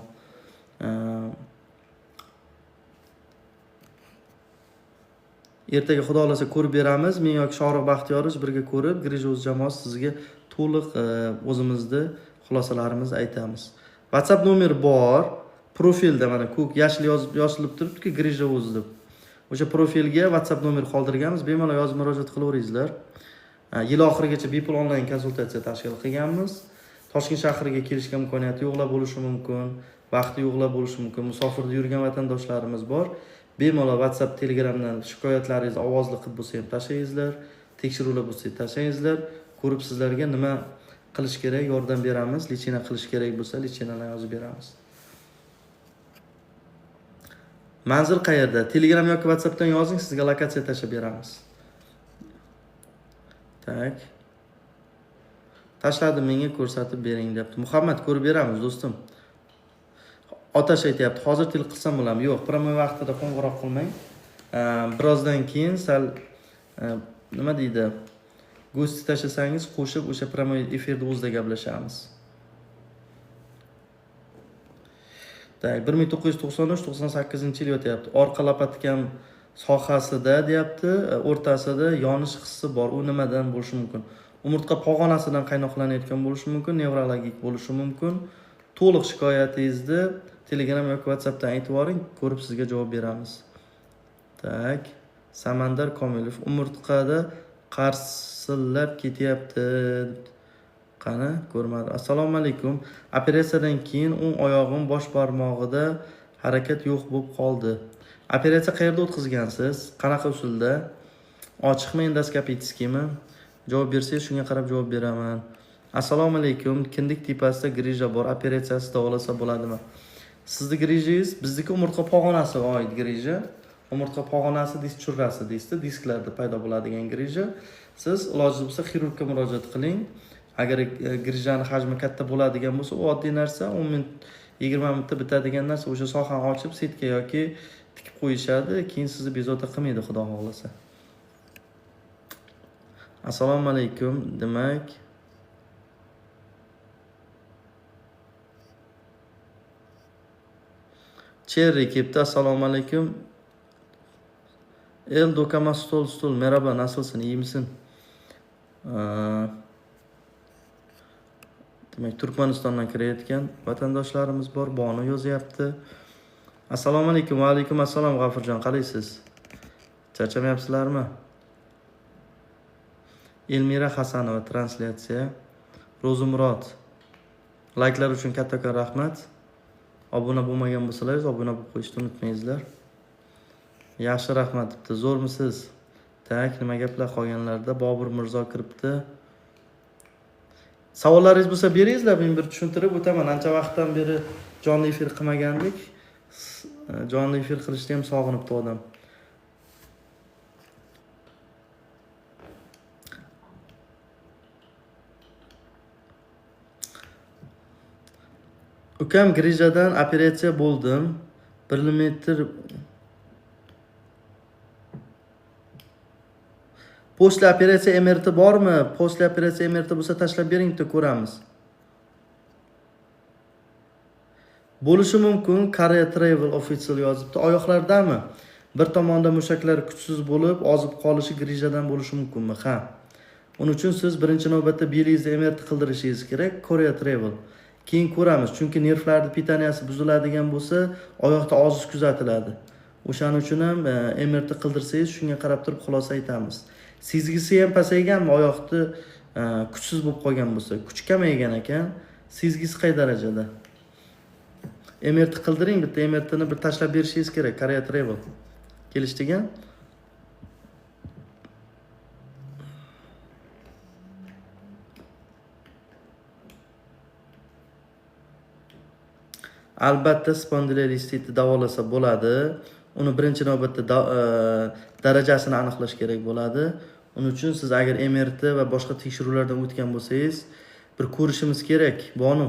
Ertaga xudo xolasa ko'rib beramiz. Men yoki Shohruh Baxtiyorov birga ko'rib, Grija o'z jamoasi sizga to'liq o'zimizni xulosalarimizni aytamiz. WhatsApp nomeri bor. Profilda mana ko'k yashil yozilib turibdi-ku, Grija o'z deb. O'sha profilga WhatsApp nomeri qoldirganmiz. Bemalol yozib murojaat qilaveringizlar. Yil oxirigacha bepul onlayn konsultatsiya tashkil qilganmiz. Toshkent shahriga kelishga imkoniyati yo'qlar bo'lishi mumkin, vaqti yo'qlar bo'lishi mumkin. Musofirda yurgan vatandoshlarimiz bor. Bemalol WhatsApp, Telegramdan shikoyatlaringizni ovozli qilib bo'lsa ham tashlaysizlar, tekshiruvlar bo'lsa tashlaysizlar. Ko'rib sizlarga nima qilish kerak, yordam beramiz. Lichina qilish kerak bo'lsa, lichinalarni yozib beramiz. Manzil qayerda? Telegram yoki WhatsAppdan yozing, sizga lokatsiya tashlab beramiz. Tak. Tashladi, menga ko'rsatib bering debdi. Muhammad ko'rib beramiz, do'stim. Otash aytayapti, hozir til qilsam bo'ladimi? Yo'q, promoy vaqtida qo'ng'iroq qilmang. Birozdan keyin sal nima deydi? Go'sti tashlasangiz, qo'shib o'sha promoy efirda o'zida gaplashamiz. Tak, 1993-98-yil yotyapti. Orqa lopatkam sohasida deyapti, o'rtasida yonish hissi bor. U nimadan bo'lishi mumkin? Umurtqa pog'onasidan qaynoqlanayotgan bo'lishi mumkin, nevrologik bo'lishi mumkin. To'liq shikoyatingizni Telegram yoki WhatsAppdan aytib yuboring, ko'rib sizga javob beramiz. Tak, Samandar Komilov umurtqada qarsillab ketyapti. Qani, ko'rmadi. Assalomu alaykum. Operatsiyadan keyin o'ng oyog'im bosh barmog'ida harakat yo'q bo'lib qoldi. Operatsiya qayerda o'tkazgansiz? Qanaqa usulda? Ochiqmi, endoskopiskimi? Javob bersangiz shunga qarab javob beraman. Assalomu alaykum. Kindik tepasida grija bor. Operatsiyasi davolasa bo'ladimi? Sizni grijangiz bizniki umurtqa pog'onasiga oid grija. Umurtqa pog'onasi disk churrasi deysiz, disklarda paydo bo'ladigan grija. Siz iloji bo'lsa xirurgga murojaat qiling. Agar grijani hajmi katta bo'ladigan bo'lsa, u oddiy narsa, 10 minut 20 minutda bitadigan narsa. O'sha sohani ochib setka yoki tikib qo'yishadi, keyin sizni bezovta qilmaydi, xudo xohlasa. Assalomu alaykum. Demak, Cherry kepti. Assalomu alaykum. El dokama stol. Merhaba, nasılsın? İyi misin? Demak, Turkmanistondan kirayotgan vatandoshlarimiz bor. Bonu yozyapti. Assalomu alaykum. Va alaykum assalom G'afurjon. Qalaysiz? Charchamayapsizlarmi? Elmira Hasanova translyatsiya. Ro'zimurod. Layklar uchun kattakon rahmat. Obuna bo'lmagan bo'lsalaringiz, obuna bo'lib qo'yishni unutmangizlar. Yaxshi rahmat debdi. Zo'rmisiz? Tak, nima gaplar qolganlarda? Bobur Mirzo kiribdi. Savollaringiz bo'lsa beringizlar, men bir tushuntirib o'taman. Ancha vaqtdan beri jonli efir qilmagandik. Jonli efir qilishni ham sog'inibdi odam. Ukam grijadan operatsiya bo'ldim. 1 mm Postli operatsiya MRT bormi? Postli operatsiya MRT bo'lsa tashlab bering deb ko'ramiz. Bo'lishi mumkin. Korea Travel Official yozibdi. Oyoqlardami? Bir tomonda mushaklar kuchsiz bo'lib, ozib qolishi grijadan bo'lishi mumkinmi? Ha. Uning uchun siz birinchi navbatda belingizni MRT qildirishingiz kerak. Korea Travel. Keyin ko'ramiz, chunki nervlarning pitaniyasi buziladigan bo'lsa, oyoqda ozish kuzatiladi. O'shaning uchun ham MRT qildirsangiz shunga qarab turib xulosa aytamiz. Sezgisi ham pasayganmi, oyoqni kuchsiz bo'lib qolgan bo'lsa, kuch kamaygan ekan, sezgisi qay darajada? MRT qildiring, bitta MRTni bir tashlab berishingiz kerak, Korea Travel. Kelishdigan? Albatta spondilolistitni davolasa bo'ladi. Uni birinchi navbatda darajasini aniqlash kerak bo'ladi. Uning uchun siz agar MRT va boshqa tekshiruvlardan o'tgan bo'lsangiz, bir ko'rishimiz kerak. Bonu.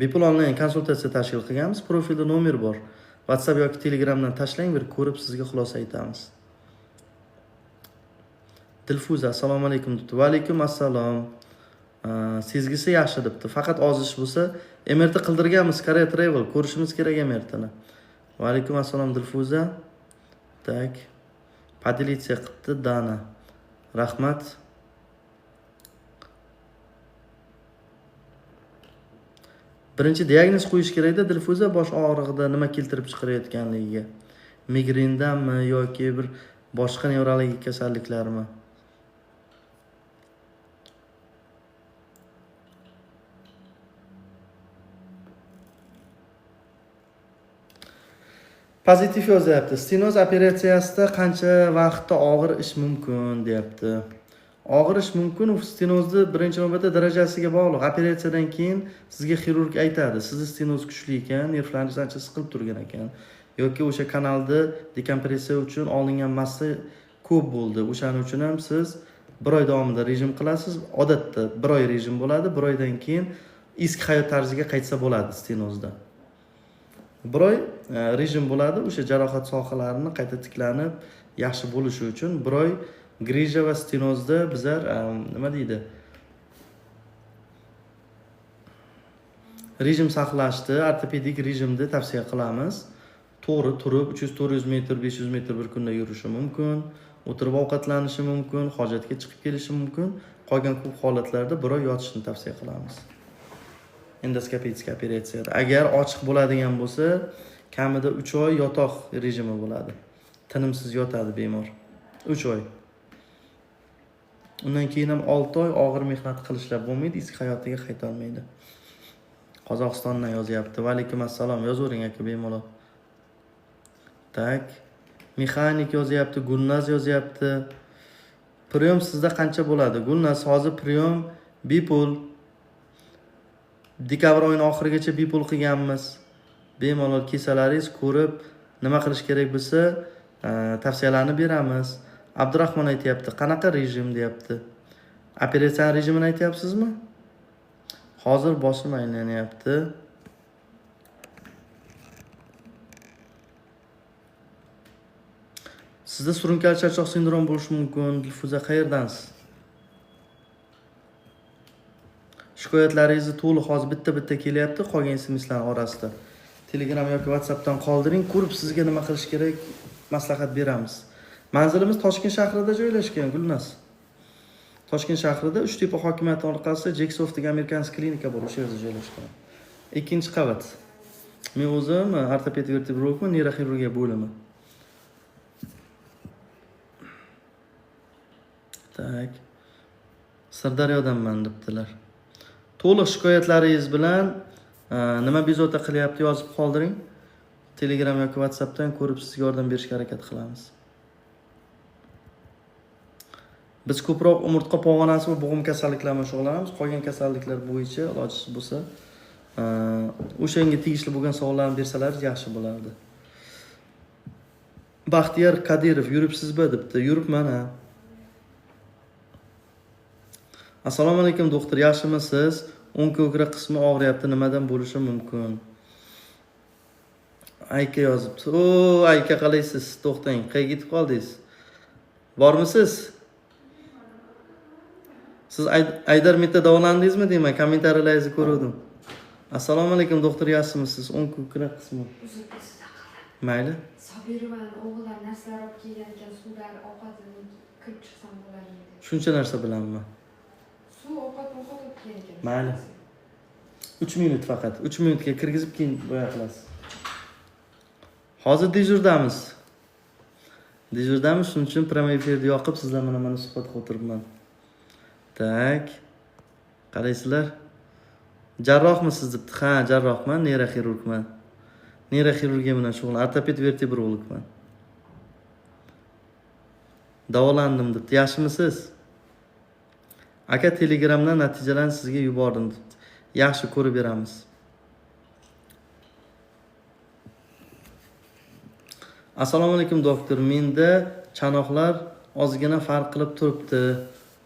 Bepul onlayn konsultatsiya tashkil qilganmiz. Profilda nomer bor. WhatsApp yoki Telegramdan tashlang, bir ko'rib sizga xulosa aytamiz. Dilfuza, assalomu alaykum debdi. Va alaykum assalom. Sezgisi yaxshi debdi. Faqat ozish bo'lsa, MRT qildirganmiz, Korea Travel, ko'rishimiz kerak MRTni. Va alaykum assalom Dilfuza. Tak. Padilitsiya qildi Dana. Rahmat. Birinchi diagnoz qo'yish kerakda Dilfuza, bosh og'rig'ida nima keltirib chiqarayotganligiga. Migrendanmi yoki bir boshqa nevrologik kasalliklarmi? Pozitiv yozyapti. Stenoz operatsiyasida qancha vaqtda og'irish mumkin deyapti. Og'irish mumkin, stenozni birinchi navbatda darajasiga bog'liq. Operatsiyadan keyin sizga xirurg aytadi, sizni stenoz kuchli ekan, nervlaringiz ancha siqilib turgan ekan, yoki o'sha kanalda dekompressiya uchun olingan massa ko'p bo'ldi. O'shaning uchun ham siz 1 oy davomida rejim qilasiz. Odatda 1 oy rejim bo'ladi, 1 oydan keyin eski hayot tarziga qaytsa bo'ladi stenozda. 1 oy rejim bo'ladi, o'sha jarohat sohalarini qayta tiklanib, yaxshi bo'lishi uchun 1 oy grija va stenozda bizlar nima deydi? Rejim saqlashni, ortopedik rejimni tavsiya qilamiz. To'g'ri turib 300-400 metr, 500 metr bir kunda yurishi mumkin, o'tirib ovqatlanishi mumkin, hojatga chiqib kelishi mumkin. Qolgan ko'p holatlarda 1 oy yotishni tavsiya qilamiz. Endoskopik operatsiyada. Agar ochiq bo'ladigan bo'lsa, kamida 3 oy yotoq rejimi bo'ladi. Tinimsiz yotadi bemor. 3 oy. Undan keyin ham 6 oy og'ir mehnat qilishlar bo'lmaydi, eski hayotiga qayta olmaydi. Qozog'istondan yozyapti. Va alaykum assalom. Yozavering aka bemalol. Tak. Mexanik yozyapti, Gulnaz yozyapti. Priyom sizda qancha bo'ladi? Gulnaz, hozir priyom bepul. Dekabr oyining oxirigacha bepul qilganmiz. Bemalol kesalaringiz ko'rib, nima qilish kerak bo'lsa, tavsiyalarni beramiz. Abdurahmon aytayapti, qanaqa rejim deyapti. Operatsiya rejimini aytyapsizmi? Hozir boshim aylanyapti. Sizda surunkali charchoq sindromi bo'lishi mumkin. Dilfuza, qayerdansiz? Shikoyatlaringizni to'liq hozir bitta-bitta kelyapti, qolgan SMS-lar orasida. Telegram yoki WhatsAppdan qoldiring, ko'rib sizga nima qilish kerak maslahat beramiz. Manzilimiz Toshkent shahrida joylashgan, Gulnaz. Toshkent shahrida Uchtepa hokimiyati orqasida Jacksoft degan amerikansk klinika bor, o'sha yerda joylashgan. 2-qavat. Men o'zim ortoped vertebrologman, neyroxirurgiya bo'limi. Tak. Sirdaryodanman debdilar. To'liq shikoyatlaringiz bilan nima bezovta qilyapti yozib qoldiring. Telegram yoki WhatsAppdan ko'rib sizga yordam berishga harakat qilamiz. Biz ko'proq umurtqa pog'onasi va bo'g'im kasalliklari bilan shug'ullanamiz. Qolgan kasalliklar bo'yicha ilojsiz bo'lsa, o'shanga tegishli bo'lgan savollarni bersalaringiz yaxshi bo'lardi. Baxtiyor Qadirov, yuribsizmi debdi. Yuribman ha. Assalomu alaykum doktor, yaxshimisiz? O'ng ko'krak qismi og'riyapti, nimadan bo'lishi mumkin? Ayka yozibdi. O, Ayka qalaysiz? To'xtang, qayerga ketib qoldingiz? Bormisiz? Siz Aydar Metta davolandingizmi deyman, kommentariyaringizni ko'rdim. Assalomu alaykum doktor, yaxshimisiz? O'ng ko'krak qismi. Mayli. Sobirovaning o'g'illari narsalar olib kelgan ekan, suvlar, ovqatini kirib chiqsam bo'lar edi. Shuncha narsa bilanmi? Suv, ovqat olib kelgan ekan. Mayli. 3 minut faqat. 3 minutga kirgizib keyin bo'ya qilasiz. Hozir dejurdamiz. Dejurdamiz, shuning uchun prямay efirni yoqib sizlar bilan mana suhbatga o'tiribman. Tak. Qaraysizlar? Jarrohmisiz debdi. Ha, jarrohman, neyroxirurgman. Neyroxirurgiya bilan shug'ul, ortoped vertebrologman. Davolandim debdi. Yaxshimisiz? Aka Telegramdan natijalarni sizga yubordim debdi. Yaxshi, ko'rib beramiz. Assalomu alaykum doktor. Menda chanoqlar ozgina farq qilib turibdi.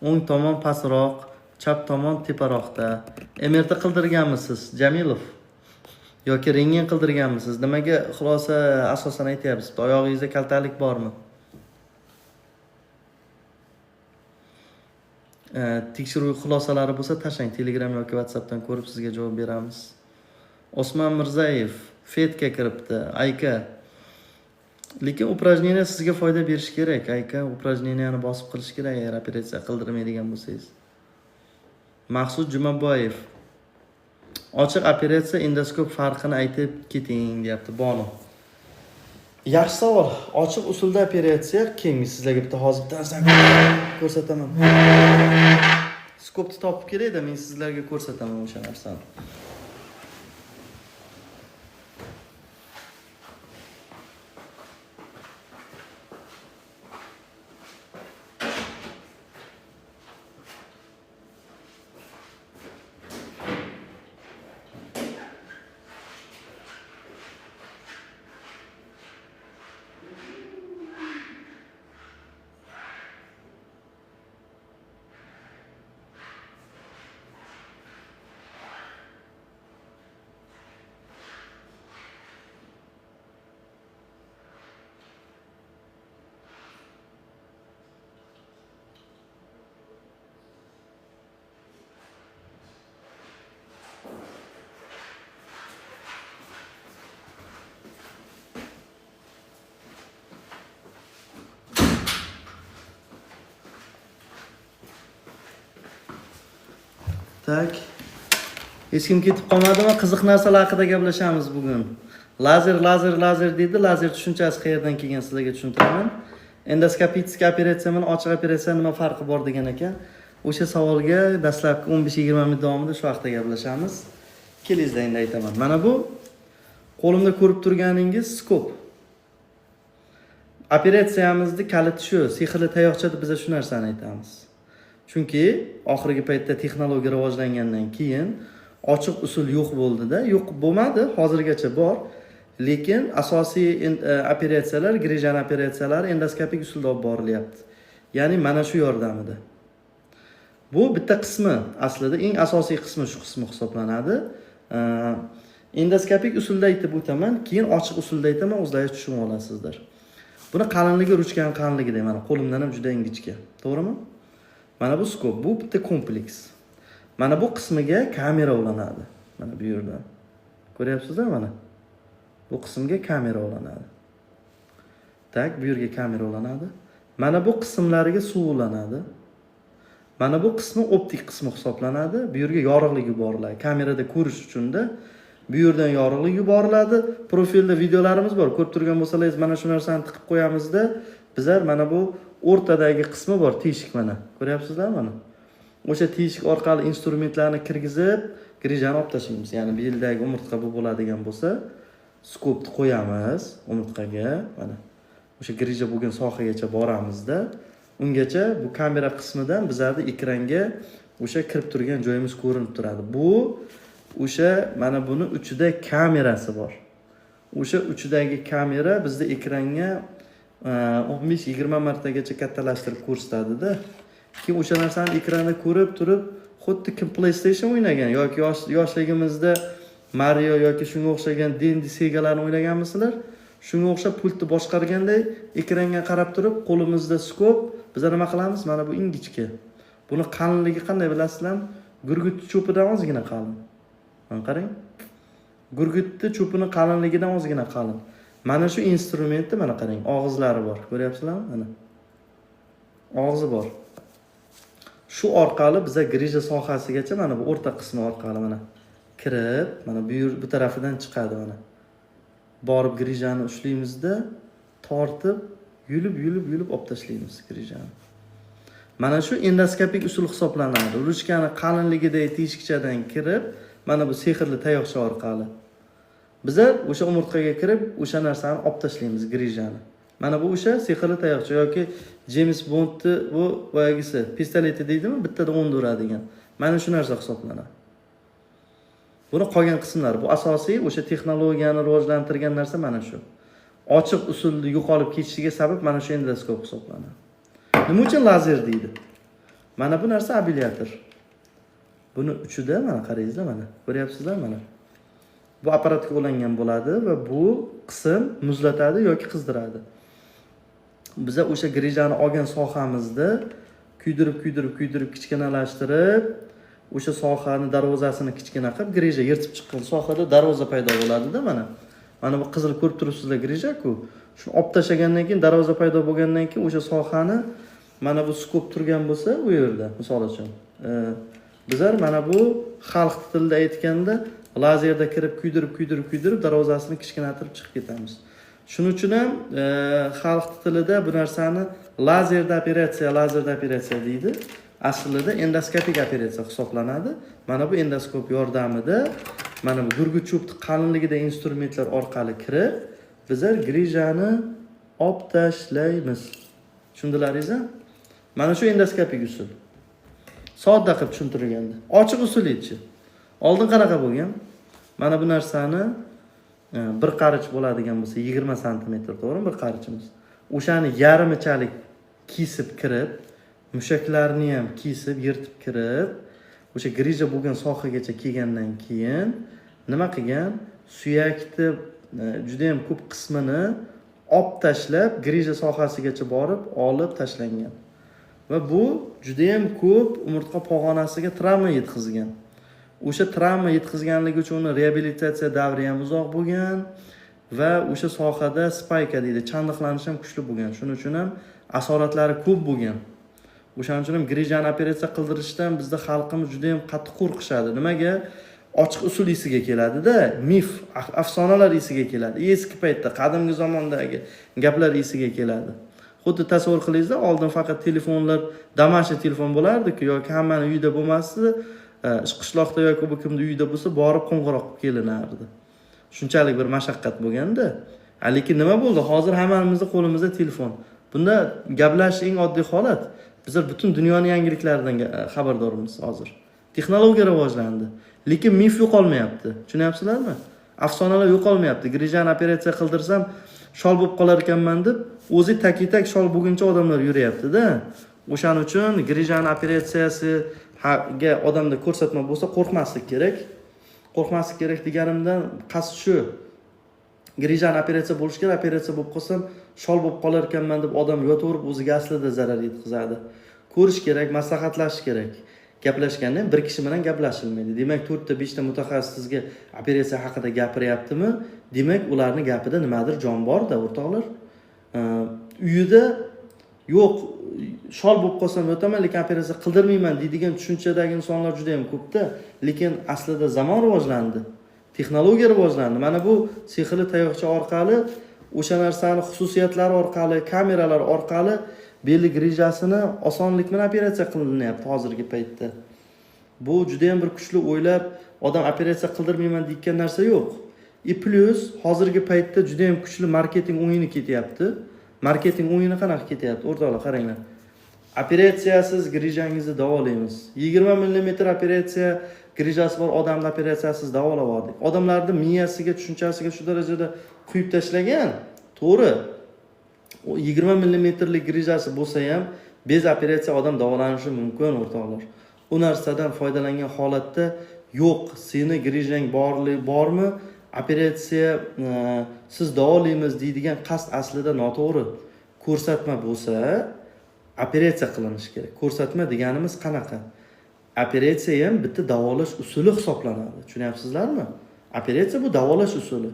O'ng tomon pastroq, chap tomon teparoqda. MRT qildirganmisiz, Jamilov? Yoki rentgen qildirganmisiz? Nimaga xulosa asosan aytyapsiz? Oyog'ingizda kaltalik bormi? Tekshiruv xulosalari bo'lsa tashlang, Telegram yoki WhatsAppdan ko'rib sizga javob beramiz. Osmon Mirzayev Fedga kiribdi. Ayka, lekin упражнение sizga foyda berish kerak. Ayka, упражнениeni bosib qilish kerak agar operatsiya qildirmaydigan bo'lsangiz. Maqsud Jumaboyev ochiq operatsiya endoskop farqini aytib keting, deyapti Bono. Yaxshi savol. Ochiq usulda operatsiya keng, sizlarga bitta hozir narsani ko'rsataman. Skopni topib kerak-da, men sizlarga ko'rsataman o'sha narsani. Tak. Hech kim ketib qolmadimi? Qiziq narsalar haqida gaplashamiz bugun. Lazer deydi. Lazer tushunchasi qayerdan kelgan sizlarga tushuntiraman. Endoskopik operatsiya bilan ochiq operatsiya nima farqi bor degan ekan. O'sha savolga dastlabki 15-20 minut davomida shu haqida gaplashamiz. Kelingizlar endi aytaman. Mana bu qo'limda ko'rib turganingiz skop. Operatsiyamizning kaliti shu. Sehrli tayoqchada biz shu narsani aytamiz. Chunki oxirgi paytda texnologiya rivojlangandan keyin ochiq usul yo'q bo'ldi-da, yo'q bo'lmadi, hozirgacha bor. Lekin asosiy operatsiyalar, grijan operatsiyalari endoskopik usulda olib borilyapti. Ya'ni mana shu yordamida. Bu bitta qismi, aslida eng asosiy qismi shu qismi hisoblanadi. Endoskopik usulda aytib o'taman, keyin ochiq usulda aytaman, o'zlaringiz tushunib olasizlar. Buni qalinligi ruchkaning qalinligida, mana qo'limdan ham juda ingichka. To'g'rimi? Mana bu skop, bu bitta kompleks. Mana bu qismiga kamera ulanadi. Mana bu yerda. Ko'ryapsizlar mana? Bu qismga kamera ulanadi. Tak, bu yerga kamera ulanadi. Mana bu qismlariga suv ulanadi. Mana bu qismi optik qismi hisoblanadi. Bu yerga yorug'lik yuboriladi. Kamerada ko'rish uchun-da bu yerdan yorug'lik yuboriladi. Profilda videolarimiz bor. Ko'rib turgan bo'lsangiz, mana shu narsani tiqib qo'yamizda, bizlar mana bu o'rtadagi qismi bor, teshik mana. Ko'ryapsizlar mana? O'sha teshik orqali instrumentlarni kirgizib, grijani olib tashlaymiz. Ya'ni bu yildagi umurtqa bu bo'ladigan bo'lsa, skopni qo'yamiz umurtqaga, mana. O'sha grija bo'lgan sohagacha boramizda, ungacha bu kamera qismidan bizlarning ekranga o'sha kirib turgan joyimiz ko'rinib turadi. Bu o'sha mana buni uchida kamerasi bor. O'sha uchidagi kamera bizda ekranga 15-20 martagacha kattalashtirib ko'rsatadi-da. Keyin o'sha narsani ekranda ko'rib turib, xuddi kim PlayStation o'ynagan yoki yoshligimizda Mario yoki shunga o'xshagan Dendi Segalarni o'ynaganmisizlar? Shunga o'xshab pultni boshqarganday ekranga qarab turib, qo'limizda skop, biz nima qilamiz? Mana bu ingichka. Buni qalinligi qanday bilasizlarmi? Gurgutni cho'pidan ozgina qalin. Mana qarang. Gurgutni cho'pini qalinligidan ozgina qalin. Mana shu instrumentni mana qarang, og'izlari bor. Ko'ryapsizlarmi? Mana. Og'zi bor. Shu orqali biza grija sohasigacha mana bu o'rta qismi orqali mana kirib, mana bu tarafidan chiqadi mana. borib grijani ushlaymizda tortib yulib olib tashlaymiz grijani. Mana shu endoskopik usul hisoblanadi. Ruchkani qalinligidagi teshikchadan kirib, mana bu sehrli tayoqcha orqali bizlar o'sha umurtqaga kirib, o'sha narsani olib tashlaymiz grijani. Mana bu o'sha sehrli tayoqcha yoki James Bondni bu boyagisi pistoleti deydimi, bittada 10 uradigan. Mana shu narsa hisoblanadi. Buni qolgan qismlar, bu asosiy o'sha texnologiyani rivojlantirgan narsa mana shu. Ochiq usulni yo'qolib ketishiga sabab mana shu endoskop hisoblanadi. Nima uchun lazer deydi? Mana bu narsa abilyator. Buni uchida mana qarangizlar mana. Ko'ryapsizlar mana. Bu apparatga ulangan bo'ladi va bu qism muzlatadi yoki qizdiradi. Biza o'sha grijani olgan sohamizda kuydirib kichkinalashtirib, o'sha sohani darvozasini kichkina qilib, grija yirtib chiqqan sohada darvoza paydo bo'ladi-da mana. Mana bu qizil ko'rib turibsizlar grija-ku. Shuni olib tashlagandan keyin darvoza paydo bo'lgandan keyin o'sha sohani mana bu skop turgan bo'lsa, u yerda, misol uchun, bizlar mana bu xalq tilida aytganda lazerda kirib kuydirib darvozasini kichkinattirib chiqib ketamiz. Shuning uchun ham xalq tilida bu narsani lazerda operatsiya deydi. Aslida endoskopik operatsiya hisoblanadi. Mana bu endoskop yordamida mana bu gurguchupni qalinligidagi instrumentlar orqali kirib, bizlar grijani olib tashlaymiz. Tushundilaringizmi? Mana shu endoskopik usul. Sodda qilib tushuntirganda. Ochiq usul-chi. Oldin qanaqa bo'lgan? Mana bu narsani bir qarich bo'ladigan bo'lsa 20 sm, to'g'rimi? Bir qarichimiz. O'shani yarmichalik kesib kirib, mushaklarni ham kesib, yirtib kirib, o'sha grija bo'lgan sohagacha kelgandan keyin nima qilgan? Suyakni juda ham ko'p qismini olib tashlab, grija sohasigacha borib, olib tashlangan. Va bu juda ham ko'p umurtqa pog'onasiga travma yetkazgan. O'sha travma yetkazganligi uchun uni reabilitatsiya davri ham uzoq bo'lgan va o'sha sohada spayka deydi, chandiqlanish ham kuchli bo'lgan. Shuning uchun ham asoratlari ko'p bo'lgan. O'shaning uchun ham grijani operatsiya qildirishdan bizda xalqimiz juda ham qattiq qo'rqishadi. Nimaga? Ochiq usul esiga keladi-da, mif, afsonalar esiga keladi. Eski paytda, qadimgi zamondagi gaplar esiga keladi. Xuddi tasavvur qilingizda, oldin faqat telefonlar, damashq telefon bo'lardi-ku yoki hammani uyida bo'lmasdi. Qishloqda yoki bu kimning uyida bo'lsa, borib qo'ng'iroq qilib kelinardi. Shunchalik bir mashaqqat bo'lganda. Lekin nima bo'ldi? Hozir hammamizning qo'limizda telefon. Bunda gaplashish eng oddiy holat. Bizlar butun dunyoning yangiliklaridan xabardormiz hozir. Texnologiya rivojlandi, lekin mif yo'qolmayapti. Tushunyapsizlarmi? Afsonalar yo'qolmayapti. Grijani operatsiya qildirsam, shol bo'lib qolar ekanman deb, o'zi tak shol bo'lguncha odamlar yuryapti-da. O'shaning uchun grijani operatsiyasiga odamda ko'rsatma bo'lsa, qo'rqmaslik kerak. Qo'rqmaslik kerak deganimdan qasd shu. Grijani operatsiya bo'lish kerak, operatsiya bo'lib qolsam, shol bo'lib qolar ekanman deb odam yotaverib o'ziga aslida zarar yetkazadi. Ko'rish kerak, maslahatlashish kerak. Gaplashganda bir kishi bilan gaplashilmaydi. Demak, 4 ta 5 ta mutaxassis sizga operatsiya haqida gapiryaptimi? Demak, ularning gapida nimadir jon bor-da, o'rtoqlar. Uyida yo'q, shol bo'lib qolsam o'taman, lekin operatsiya qildirmayman deydigan tushunchadagi insonlar juda ham ko'p-da. Lekin aslida zamon rivojlandi. Texnologiya rivojlandi. Mana bu sehrli tayoqcha orqali, o'sha narsaning xususiyatlari orqali, kameralar orqali belli grijasini osonlik bilan operatsiya qilinyapti hozirgi paytda. Bu juda ham bir kuchli o'ylab, odam operatsiya qildirmayman deyotgan narsa yo'q. Plus hozirgi paytda juda ham kuchli marketing o'yini ketyapti. Marketing o'yini qanaqa ketyapti? O'rtoqlar, qaranglar. Operatsiyasiz grijangizni davolaymiz. 20 mm operatsiya grijasi bor odamni operatsiyasiz davoladik. Odamlarning miyasiga, tushunchasiga shu darajada quyib tashlagan. To'g'ri. O 20 mmlik grijasi bo'lsa ham bez operatsiya odam davolanishi mumkin, o'rtoqlar. U narsadan foydalangan holatda yo'q, seni grijang bormi? Operatsiya siz davolaymiz deydigan qasd aslida noto'g'ri. Ko'rsatma bo'lsa, operatsiya qilinishi kerak. Ko'rsatma deganimiz qanaqa? Operatsiya ham bitta davolash usuli hisoblanadi. Tushunyapsizlarmi? Operatsiya bu davolash usuli.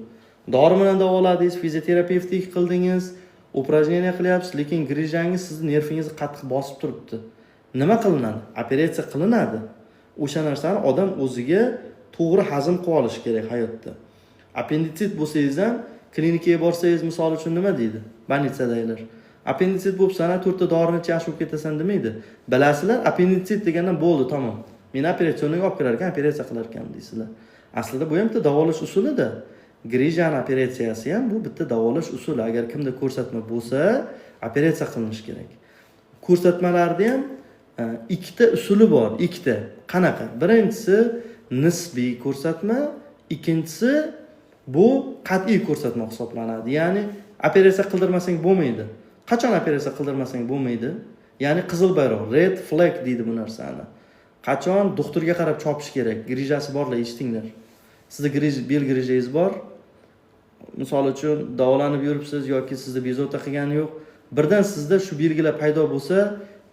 Dori bilan davoladingiz, fizioterapevtik qildingiz, upражнение qilyapsiz, lekin grijangiz sizni nervingizni qattiq bosib turibdi. Nima qilinadi? Operatsiya qilinadi. O'sha narsani odam o'ziga to'g'ri hazm qilib olish kerak hayotda. Appenditsit bo'lsangiz ham Klinikaga borsangiz, misol uchun nima deydi? Больницadagilar. Appenditsit bo'lsa-na, 4 ta dorini ichib bo'lib ketasan demaydi. Bilasizlar, appenditsit degandan bo'ldi, tamom. Meni operatsiyaga olib kirar ekan, operatsiya qilar ekan deysizlar. Aslida bu ham bitta davolash usulida. Grijani operatsiyasi ham bu bitta davolash usuli. Agar kimda ko'rsatma bo'lsa, operatsiya qilinishi kerak. Ko'rsatmalarda ham ikkita usuli bor, ikkita. Qanaqa? Birinchisi nisbiy ko'rsatma, ikkinchisi bu qat'iy ko'rsatma hisoblanadi. Ya'ni operatsiya qildirmasang bo'lmaydi. Qachon operatsiya qildirmasang bo'lmaydi? Ya'ni qizil bayroq, red flag deydi bu narsani. Qachon doktorga qarab chopish kerak? Grijasi borlar, eshitinglar. Sizda bel grijangiz bor. Misol uchun davolanib yuribsiz yoki sizda bezovta qilgani yo'q. Birdan sizda shu belgilar paydo bo'lsa,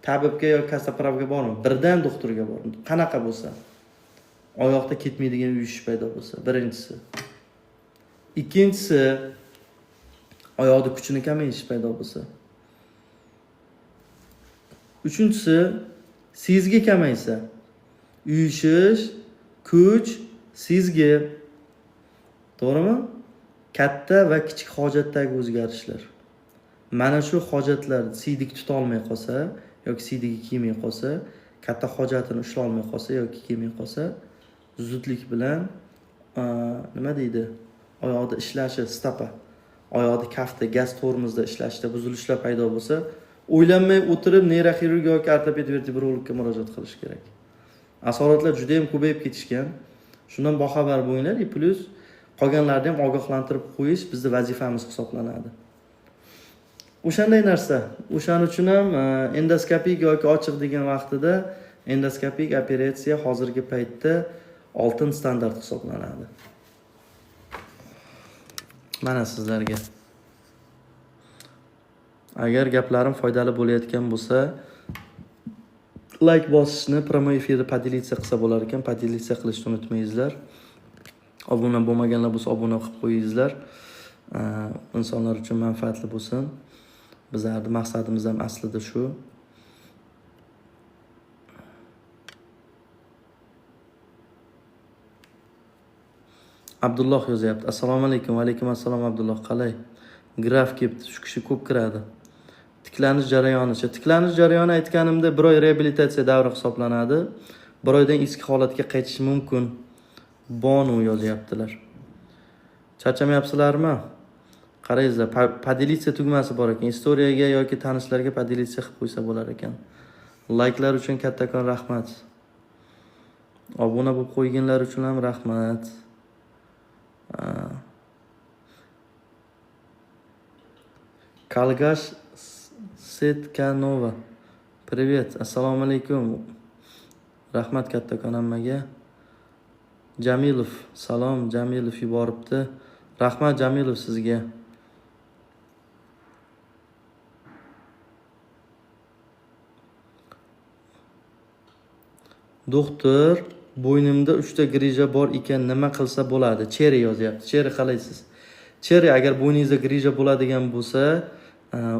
tabibga yoki kastapravga bormang. Birdan doktorga boring. Qanaqa bo'lsa? Oyoqda ketmaydigan uyushish paydo bo'lsa, birinchisi. Ikkinchisi, oyoqda kuchini kamayish paydo bo'lsa. Uchinchisi, sezgi kamaysa. Uyushish, kuch, sezgi. To'g'rimi? Katta va kichik hojatdagi o'zgarishlar. Mana shu hojatlar siydik tuta olmay qolsa yoki siydigi kiymay qolsa, katta hojatini ushlay olmay qolsa yoki kiymay qolsa, zudlik bilan nima deydi? Oyoqda ishlashi, stapa, oyoqda kafti, gaz tormozda ishlashda buzilishlar paydo bo'lsa, o'ylanmay o'tirib neyroxirurg yoki ortoped vertebrologga murojaat qilish kerak. Asoratlar juda ham ko'payib ketishgan. Shundan boxabar bo'linglar, plus qolganlarni ham ogohlantirib qo'yish bizning vazifamiz hisoblanadi. O'shanday narsa. O'shaning uchun ham endoskopik yoki ochiq degan vaqtida endoskopik operatsiya hozirgi paytda oltin standart hisoblanadi. Mana sizlarga. Agar gaplarim foydali bo'layotgan bo'lsa, like bosishni, promo efirda podelitsiya qilsa bo'lar ekan, podelitsiya qilishni unutmaysizlar. Obuna bo'lmaganlar bo'lsa, obuna qilib qo'yingizlar. Insonlar uchun manfaatli bo'lsin. Bizlarning maqsadimiz ham aslida shu. Abdulloh yozyapti. Assalomu alaykum. Va alaykum assalom Abdulloh. Qalay? Graf kelibdi. Shu kishi ko'p kiradi. Tiklanish jarayonicha. Tiklanish jarayoni aytganimda 1 oy reabilitatsiya davri hisoblanadi. 1 oydan eski holatga qaytish mumkin. Bonu yozyaptilar. Charchamayapsizlarmi? Qarangizlar, podelitsiya tugmasi bor ekan. Istoriyaga yoki tanishlarga podelitsiya qilib qo'ysa bo'lar ekan. Like'lar uchun kattakon rahmat. Obuna bo'lib qo'yganlar uchun ham rahmat. Kalgash Setkanova. Привет. Assalomu alaykum. Rahmat kattakon hammaga. Jamilov, salom, Jamilov yuboribdi. Rahmat Jamilov sizga. Doktor, bo'ynimda 3 ta grija bor ekan, nima qilsa bo'ladi? Cherry yozyapti. Cherry qalaysiz? Cherry, agar bo'yningizda grija bo'ladigan bo'lsa,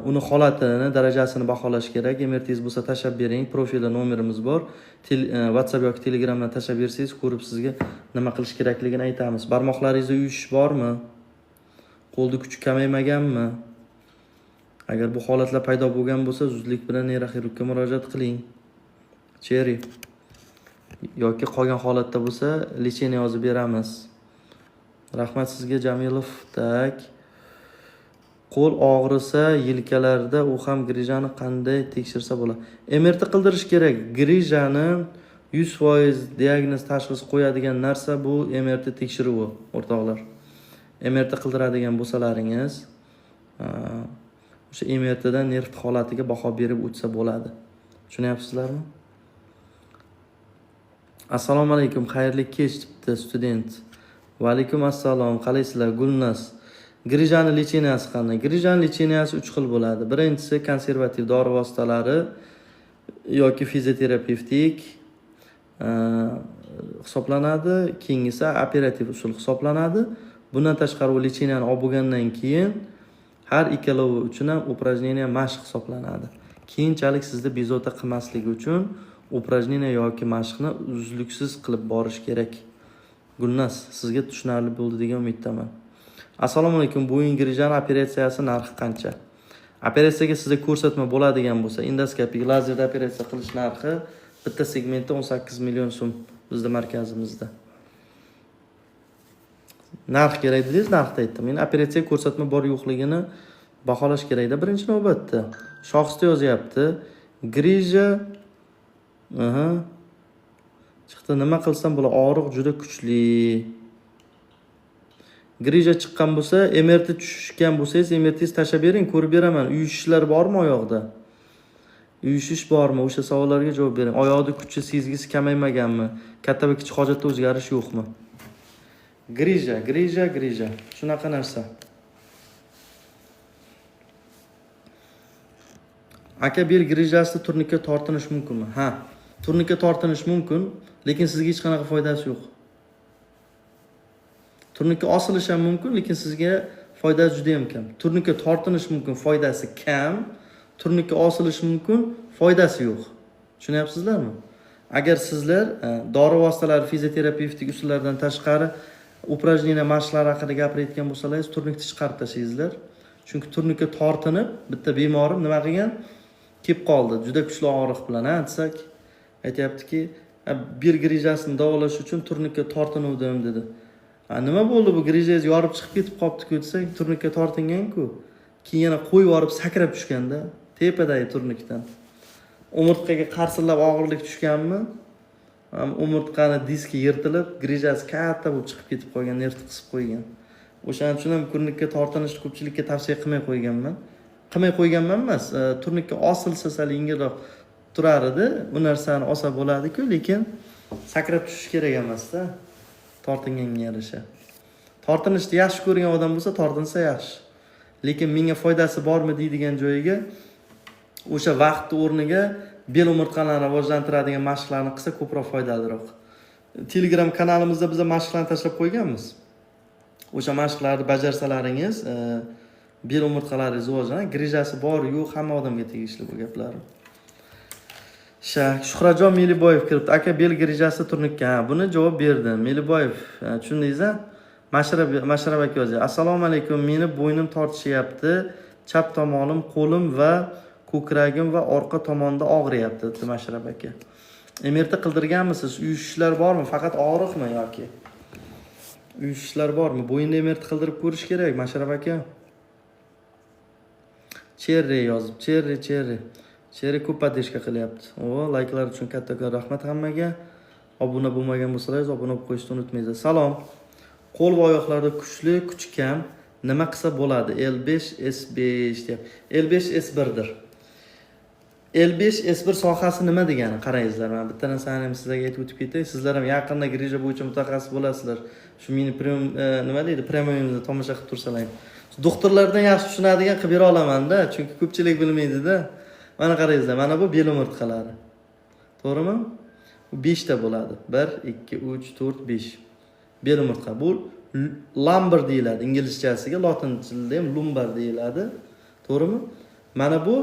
uni holatini, darajasini baholash kerak. MRTingiz bo'lsa tashab bering. Profilda nomerimiz bor. WhatsApp yoki Telegramdan tashab bersangiz, ko'rib sizga nima qilish kerakligini aytamiz. Barmoqlaringizda uyushish bormi? Qo'lda kuch kamaymaganmi? Agar bu holatlar paydo bo'lgan bo'lsa, zudlik bilan neyroxirurgga murojaat qiling. Cherry. Yoki qolgan holatda bo'lsa, lecheniya yozib beramiz. Rahmat sizga Jamilov. Tak. Qo'l og'risa, yelkalarda u ham grijani qanday tekshirsa bo'ladi? MRT qildirish kerak. Grijani 100% diagnoz tashxis qo'yadigan narsa bu MRT tekshiruvi, o'rtoqlar. MRT qildiradigan bo'lsalaringiz, o'sha MRTdan nerv holatiga baho berib o'tsa bo'ladi. Tushunyapsizlarmi? Assalomu alaykum, xayrli kech debdi student. Va alaykum assalom. Qalaysizlar? Gulnas. Grijani lecheniyasi qanday? Grijani lecheniyasi 3 xil bo'ladi. Birinchisi konservativ dori vositalari yoki fizioterapevtik hisoblanadi. Keyingisi operativ usul hisoblanadi. Bundan tashqari lecheniyani olib bo'lgandan keyin har ikkalovi uchun ham упражнение mashq hisoblanadi. Keyinchalik sizda bezovta qilmasligi uchun упражнение yoki mashqni uzluksiz qilib borish kerak. Gulnas, sizga tushunarli bo'ldi degan umiddaman. Assalomu alaykum. Bu ingrijani operatsiyasi narxi qancha? Operatsiyaga sizga ko'rsatma bo'ladigan bo'lsa, endoskopik lazerda operatsiya qilish narxi bitta segmentda 18 million so'm bizning markazimizda. Narx kerak dedingiz, narxda aytdim. Men operatsiyaga ko'rsatma bor yo'qligini baholash kerakda birinchi navbatda. Shoxsda yozyapti. Grija chiqdi. Nima qilsam bo'la, og'riq juda kuchli. Grija chiqqan bo'lsa, MRT tushgan bo'lsangiz, MRTingizni tashab bering, ko'rib beraman. Uyushishlar bormi oyoqda? Uyushish bormi? O'sha savollarga javob bering. Oyoqda kuchi, sezgisi kamaymaganmi? Katta va kichik hojatda o'zgarish yo'qmi? Grija. Shunaqa narsa. Aka, bel grijasida turnikka tortinish mumkinmi? Ha, turnikka tortinish mumkin, lekin sizga hech qanaqa foydasi yo'q. Turnikka osilish ham mumkin, lekin sizga foydasi juda ham kam. Turnikka tortinish mumkin, foydasi kam. Turnikka osilish mumkin, foydasi yo'q. Tushunyapsizlarmi? Agar sizlar dori vositalari, fizioterapevtik usullardan tashqari упражнение mashqlari haqida gapirayotgan bo'lsangiz, turnikni chiqarib tashlaysizlar. Chunki turnikka tortinib, bitta bemorim nima qilgan? Kelib qoldi, juda kuchli og'riq bilan, desak, aytayaptiki, bel grijasini davolash uchun turnikka tortinuvdim dedi. Nima bo'ldi, bu grijangiz yorib chiqib ketib qolibdi-ku desak, turnikka tortingan-ku. Keyin yana qo'yib yorib sakrab tushganda, tepadagi turnikdan. Umurtqaga qarsillab og'irlik tushganmi? Umurtqani diski yirtilib, grijasi katta bo'lib chiqib ketib qolgan, nervni qisib qo'ygan. O'shaning uchun ham turnikka tortinishni ko'pchilikka tavsiya qilmay qo'yganman. Emas, turnikka osilsa sal yengilroq turar edi. U narsani olsa bo'ladi-ku, lekin sakrab tushish kerak emas-da. Tortinganga yarasha. Tortinishni yaxshi ko'rgan odam bo'lsa, tortinsa yaxshi. Lekin menga foydasi bormi deydigan joyiga o'sha vaqtni o'rniga bel umurtqalarini rivojlantiradigan mashqlarni qilsa ko'proq foydaliroq. Telegram kanalimizda biz mashqlarni tashlab qo'yganmiz. O'sha mashqlarni bajarsalaringiz bel umurtqalaringiz rivojlanadi. Grijasi bor, yo'q, hamma odamga tegishli bu gaplar. Shuhratjon Meliboyev kiribdi. Aka, bel grijasi turnikka. Buni javob berdim. Meliboyev, tushundingiz-a? Mashrab aka yozdi. Assalomu alaykum. Meni bo'ynim tortishyapti. Chap tomonim, qo'lim va ko'kragim va orqa tomonda og'riyapti, dedi Mashrab aka. MRT qildirganmisiz? Uyushishlar bormi? Faqat og'riqmi yoki? Uyushishlar bormi? Bo'yinda MRT qildirib ko'rish kerak, Mashrab aka. Cherry yozib, Cherry ko'p podдержка qilyapti. Layklar uchun katta rahmat hammaga. Obuna bo'lmagan bo'lsangiz, obuna bo'lib qo'yishni unutmanglar. Salom. Qo'l va oyoqlarda kuchli, kuch kam nima qilsa bo'ladi? L5S5 deyapti. L5 S1dir. L5 S1 sohasi nima degani? Qarangizlar, men bitta narsani ham sizlarga aytib o'tib ketay. Sizlar ham yaqinda grija bo'yicha mutaxassis bo'lasizlar. Shu meni nima deydi? Premiumda tomosha qilib tursalar. Doktorlardan yaxshi tushunadigan qilib bera olaman-da, chunki ko'pchilik bilmaydi-da. Mana qarangizlar, mana bu bel umurtqalari. To'g'rimi? Bu 5 ta bo'ladi. 1 2 3 4 5. Bel umurtqa. Bu lumbar deyiladi inglizchasiga, lotin tilida ham lumbar deyiladi. To'g'rimi? Mana bu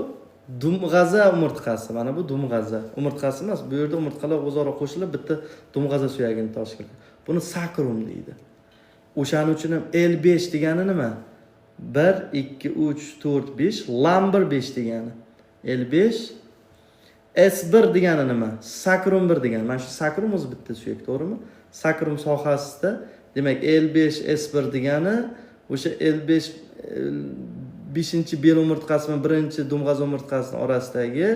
dumg'aza umurtqasi. Mana bu dumg'aza umurtqasi emas. Bu yerda umurtqalar o'zaro qo'shilib bitta dumg'aza suyagini tashkil qiladi. Buni sakrum deydi. O'shaning uchun ham L5 degani nima? 1 2 3 4 5 lumbar 5 degani. L5 S1 degani nima? Sakrum 1 degani. Mana shu sakrum o'zi bitta suyak, to'g'rimi? Sakrum sohasida, demak L5 S1 degani o'sha L5 5-bel umurtqasi bilan 1-dumg'aza umurtqasi orasidagi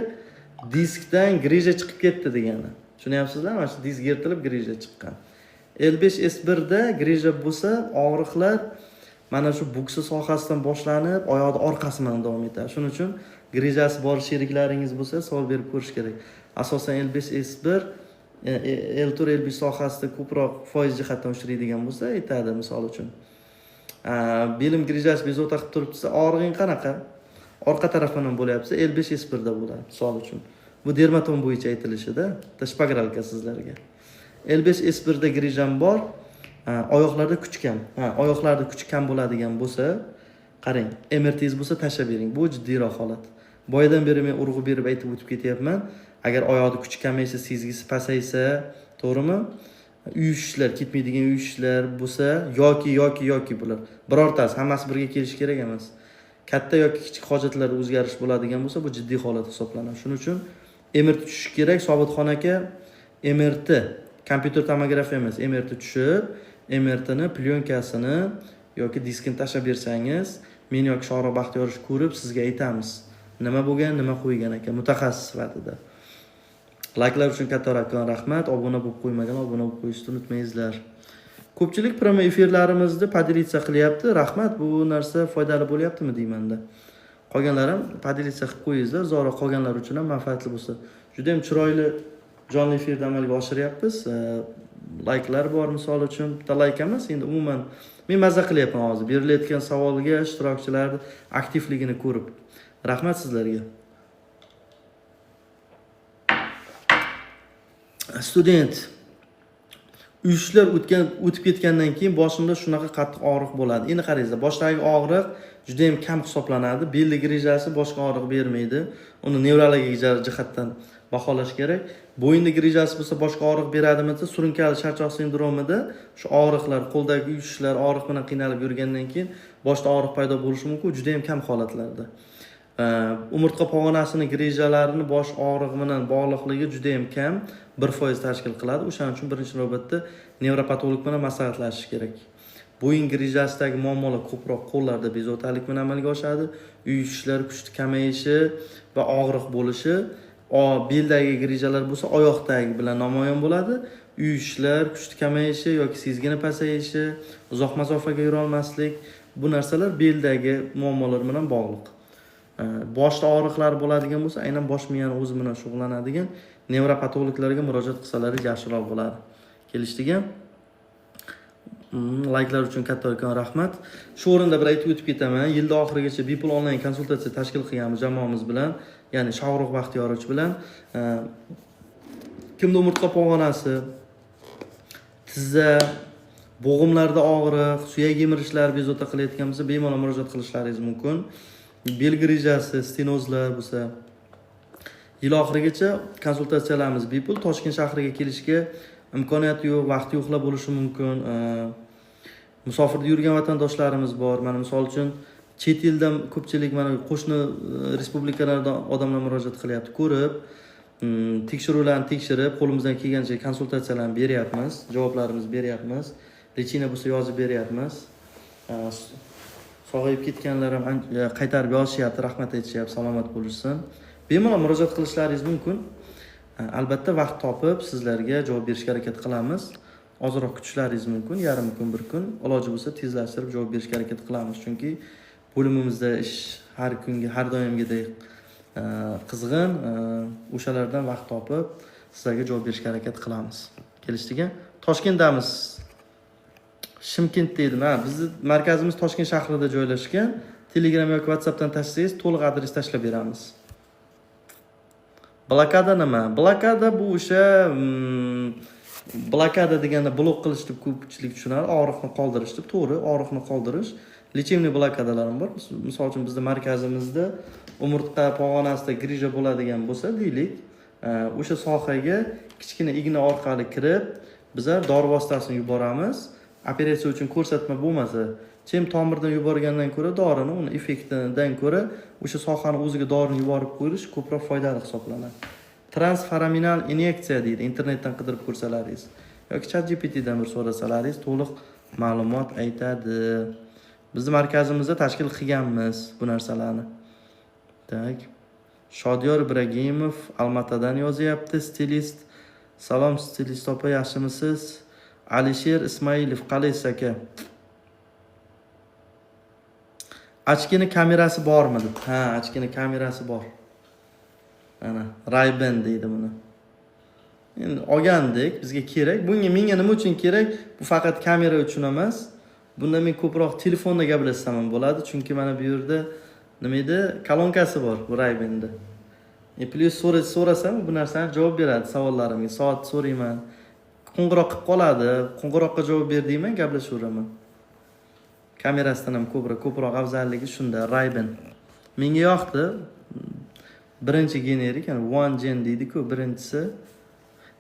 diskdan grija chiqib ketdi degani. Tushunyapsizlarmi? Mana shu disk yirtilib grija chiqqan. L5 S1 da grija bo'lsa, og'riqlar mana shu buksa sohasidan boshlanib, oyoqning orqasidan davom etadi. Shuning uchun grijasi bor sheriklaringiz bo'lsa, savol berib ko'rish kerak. Asosan L5 S1 L4 L5 sohasida ko'proq foiz jihatdan uchraydigan bo'lsa, aytadi misol uchun. Belim grijasi bezovta qilib turibsa, og'rig'ing qanaqa? Orqa tarafdan bo'lyapsa, L5 S1 da bo'ladi, misol uchun. Bu dermatom bo'yicha aytilishida, shpagralka sizlarga. L5 S1 da grijam bor, oyoqlarda kuch kam. Oyoqlarda kuch kam bo'ladigan bo'lsa, qarang, MRTingiz bo'lsa tashlab bering. Bu jiddiyroq holat. Boyadan beri men urg'u berib aytib o'tib ketyapman. Agar oyoqda kuch kamaysa, sezgisi pasaysa, to'g'rimi? uy ishlar ketmaydigan uy ishlar bo'lsa yoki bular birortasi hammasi birga kelishi kerak emas. Katta yoki kichik hojatlarda o'zgarish bo'ladigan bo'lsa, bu jiddiy holat hisoblanadi. Shuning uchun MRT tushishi kerak. Sobitxon aka MRT, kompyuter tomografiya emas, MRT tushib, MRTni plyonkasini yoki diskini tashlab bersangiz, men yoki Shohruh Baxtiyorov ko'rib sizga aytamiz. Nima bo'lgan, nima qo'ygan ekan mutaxassis sifatida. Like'lar uchun kattakon rahmat. Obuna bo'lib qo'ymagan, obuna bo'lib qo'yishni unutmangizlar. Ko'pchilik premo efirlarimizni podelitsiya qilyapti. Rahmat, bu narsa foydali bo'lyaptimi deymanda. Qolganlar ham podelitsiya qilib qo'yingizlar, zora qolganlar uchun ham manfaatli bo'lsa. Juda ham chiroyli jonli efirda amalga oshiryapmiz. Like'lar bor misol uchun, bitta like emas, endi umuman men mazza qilyapman hozir. Berilayotgan savolga ishtirokchilarning aktivligini ko'rib. Rahmat sizlarga. Student uyishlar o'tib ketgandan keyin boshimda shunaqa qattiq og'riq bo'ladi. Endi qarangizlar, boshdagi og'riq juda ham kam hisoblanadi. Bellik rejasi boshqa og'riq bermaydi. Uni nevrologik jihatdan baholash kerak. Bo'yindagi rejasi bo'lsa boshqa og'riq beradimi desa, surunkali charchoq sindromida shu og'riqlar, qo'ldagi uyishlar og'riq bilan qiynalib yurgandan keyin boshda og'riq paydo bo'lishi mumkin, juda ham kam holatlarda. Umurtqa pog'onasining rejalarini bosh og'rig'i bilan bog'liqligi juda ham kam, 1% tashkil qiladi. O'shaning uchun birinchi navbatda nevropatolog bilan maslahatlashish kerak. Bo'yin rejasidagi muammolar ko'proq qo'llarda bezovtalik bilan amalga oshadi. Uyushishlar kuchli kamayishi va og'riq bo'lishi, beldagi rejalar bo'lsa oyoqdagi bilan namoyon bo'ladi. Uyushishlar kuchli kamayishi yoki sezgini pasayishi, uzoq masofaga yura olmaslik, bu narsalar beldagi muammolar bilan bog'liq. Boshda og'riqlar bo'ladigan bo'lsa, aynan bosh miyani o'zi bilan shug'ullanadigan nevropatologlarga murojaat qilsalaringiz yaxshiroq bo'ladi. Kelishdiki, like'lar uchun kattakon rahmat. Shu o'rinda bir aytib o'tib ketaman. Yilda oxirigacha bepul onlayn konsultatsiya tashkil qilganmiz jamoamiz bilan, ya'ni Shohruh Baxtiyorov bilan. Kimda umurtqa pog'onasi, tizza, bo'g'imlarda og'riq, suyak yemirishlar bezovta qilayotgan bo'lsa, bemalol murojaat qilishlaringiz mumkin. Belgi rejasi, stenozlar bo'lsa, yil oxirigacha konsultatsiyalarimiz bepul. Toshkent shahriga kelishga imkoniyati yo'q, vaqti yo'qlar bo'lishi mumkin. Musofirda yurgan vatandoshlarimiz bor. Mana misol uchun chet eldan ko'pchilik mana qo'shni respublikalardan odamlar murojaat qilyapti. Ko'rib, tekshiruvlarni tekshirib, qo'limizdan kelgancha konsultatsiyalarni beryapmiz, javoblarimizni beryapmiz. Lechina bo'lsa yozib beryapmiz. Sog'ayib ketganlar ham qaytarib yozishyapti, rahmat aytishyapti, salomat bo'lishsin. Bemalol murojaat qilishlaringiz mumkin. Albatta vaqt topib sizlarga javob berishga harakat qilamiz. Ozroq kutishlaringiz mumkin, yarim kun, bir kun, iloji bo'lsa tezlashtirib javob berishga harakat qilamiz. Chunki bo'limimizda ish har kunga, har doimgidek qizg'in, o'shalardan vaqt topib sizlarga javob berishga harakat qilamiz. Kelishdiki, Toshkentdamiz. Shimkentda edim. Bizning markazimiz Toshkent shahrida joylashgan. Telegram yoki WhatsAppdan tashlasangiz, to'liq adres tashlab beramiz. Blokada nima? Blokada bu o'sha blokada deganda blok qilish deb ko'pchilik tushunadi. Og'riqni qoldirish deb, to'g'ri, og'riqni qoldirish. Lechimli blokadalar ham bor. Misol uchun bizning markazimizda umurtqa pog'onasida grija bo'ladigan bo'lsa, deylik, o'sha sohaga kichkina igna orqali kirib, bizlar dori vositasini yuboramiz. Operatsiya uchun ko'rsatma bo'lmasa, chem tomirdan yuborgandan ko'ra dorini, uni effektidan ko'ra o'sha sohani o'ziga dorini yuborib qo'yish ko'proq foydali hisoblanadi. Transforaminal inyeksiya deydi, internetdan qidirib ko'rsalaringiz yoki ChatGPTdan bir so'rasalaringiz to'liq ma'lumot aytadi. Bizning markazimizda tashkil qilganmiz bu narsalarni. Tak. Shodiyor Ibragimov Almatadan yozyapti, stilist. Salom stilist opa, yaxshimisiz? Alisher Ismailov, qalaysiz aka? Ochkini kamerasi bormi deb. Ha, ochkini kamerasi bor. Ana, Ray-Ban deydi buni. Endi olgandik, bizga kerak. Menga nima uchun kerak? Bu faqat kamera uchun emas. Bunda men ko'proq telefonda gaplashsam ham bo'ladi, chunki mana bu yerda nima edi? Kolonkasi bor bu Ray-Banda. Plus so'rasam bu narsani javob beradi savollarimga. Soat so'rayman. Qo'ng'iroq qilib qoladi. Qo'ng'iroqqa javob ber deyman, gaplashaveraman. Kamerasidan ham ko'proq afzalligi shunda, Ray-Ban. Menga yoqdi. Birinchi generik, ya'ni one gen deydi-ku, birinchisi.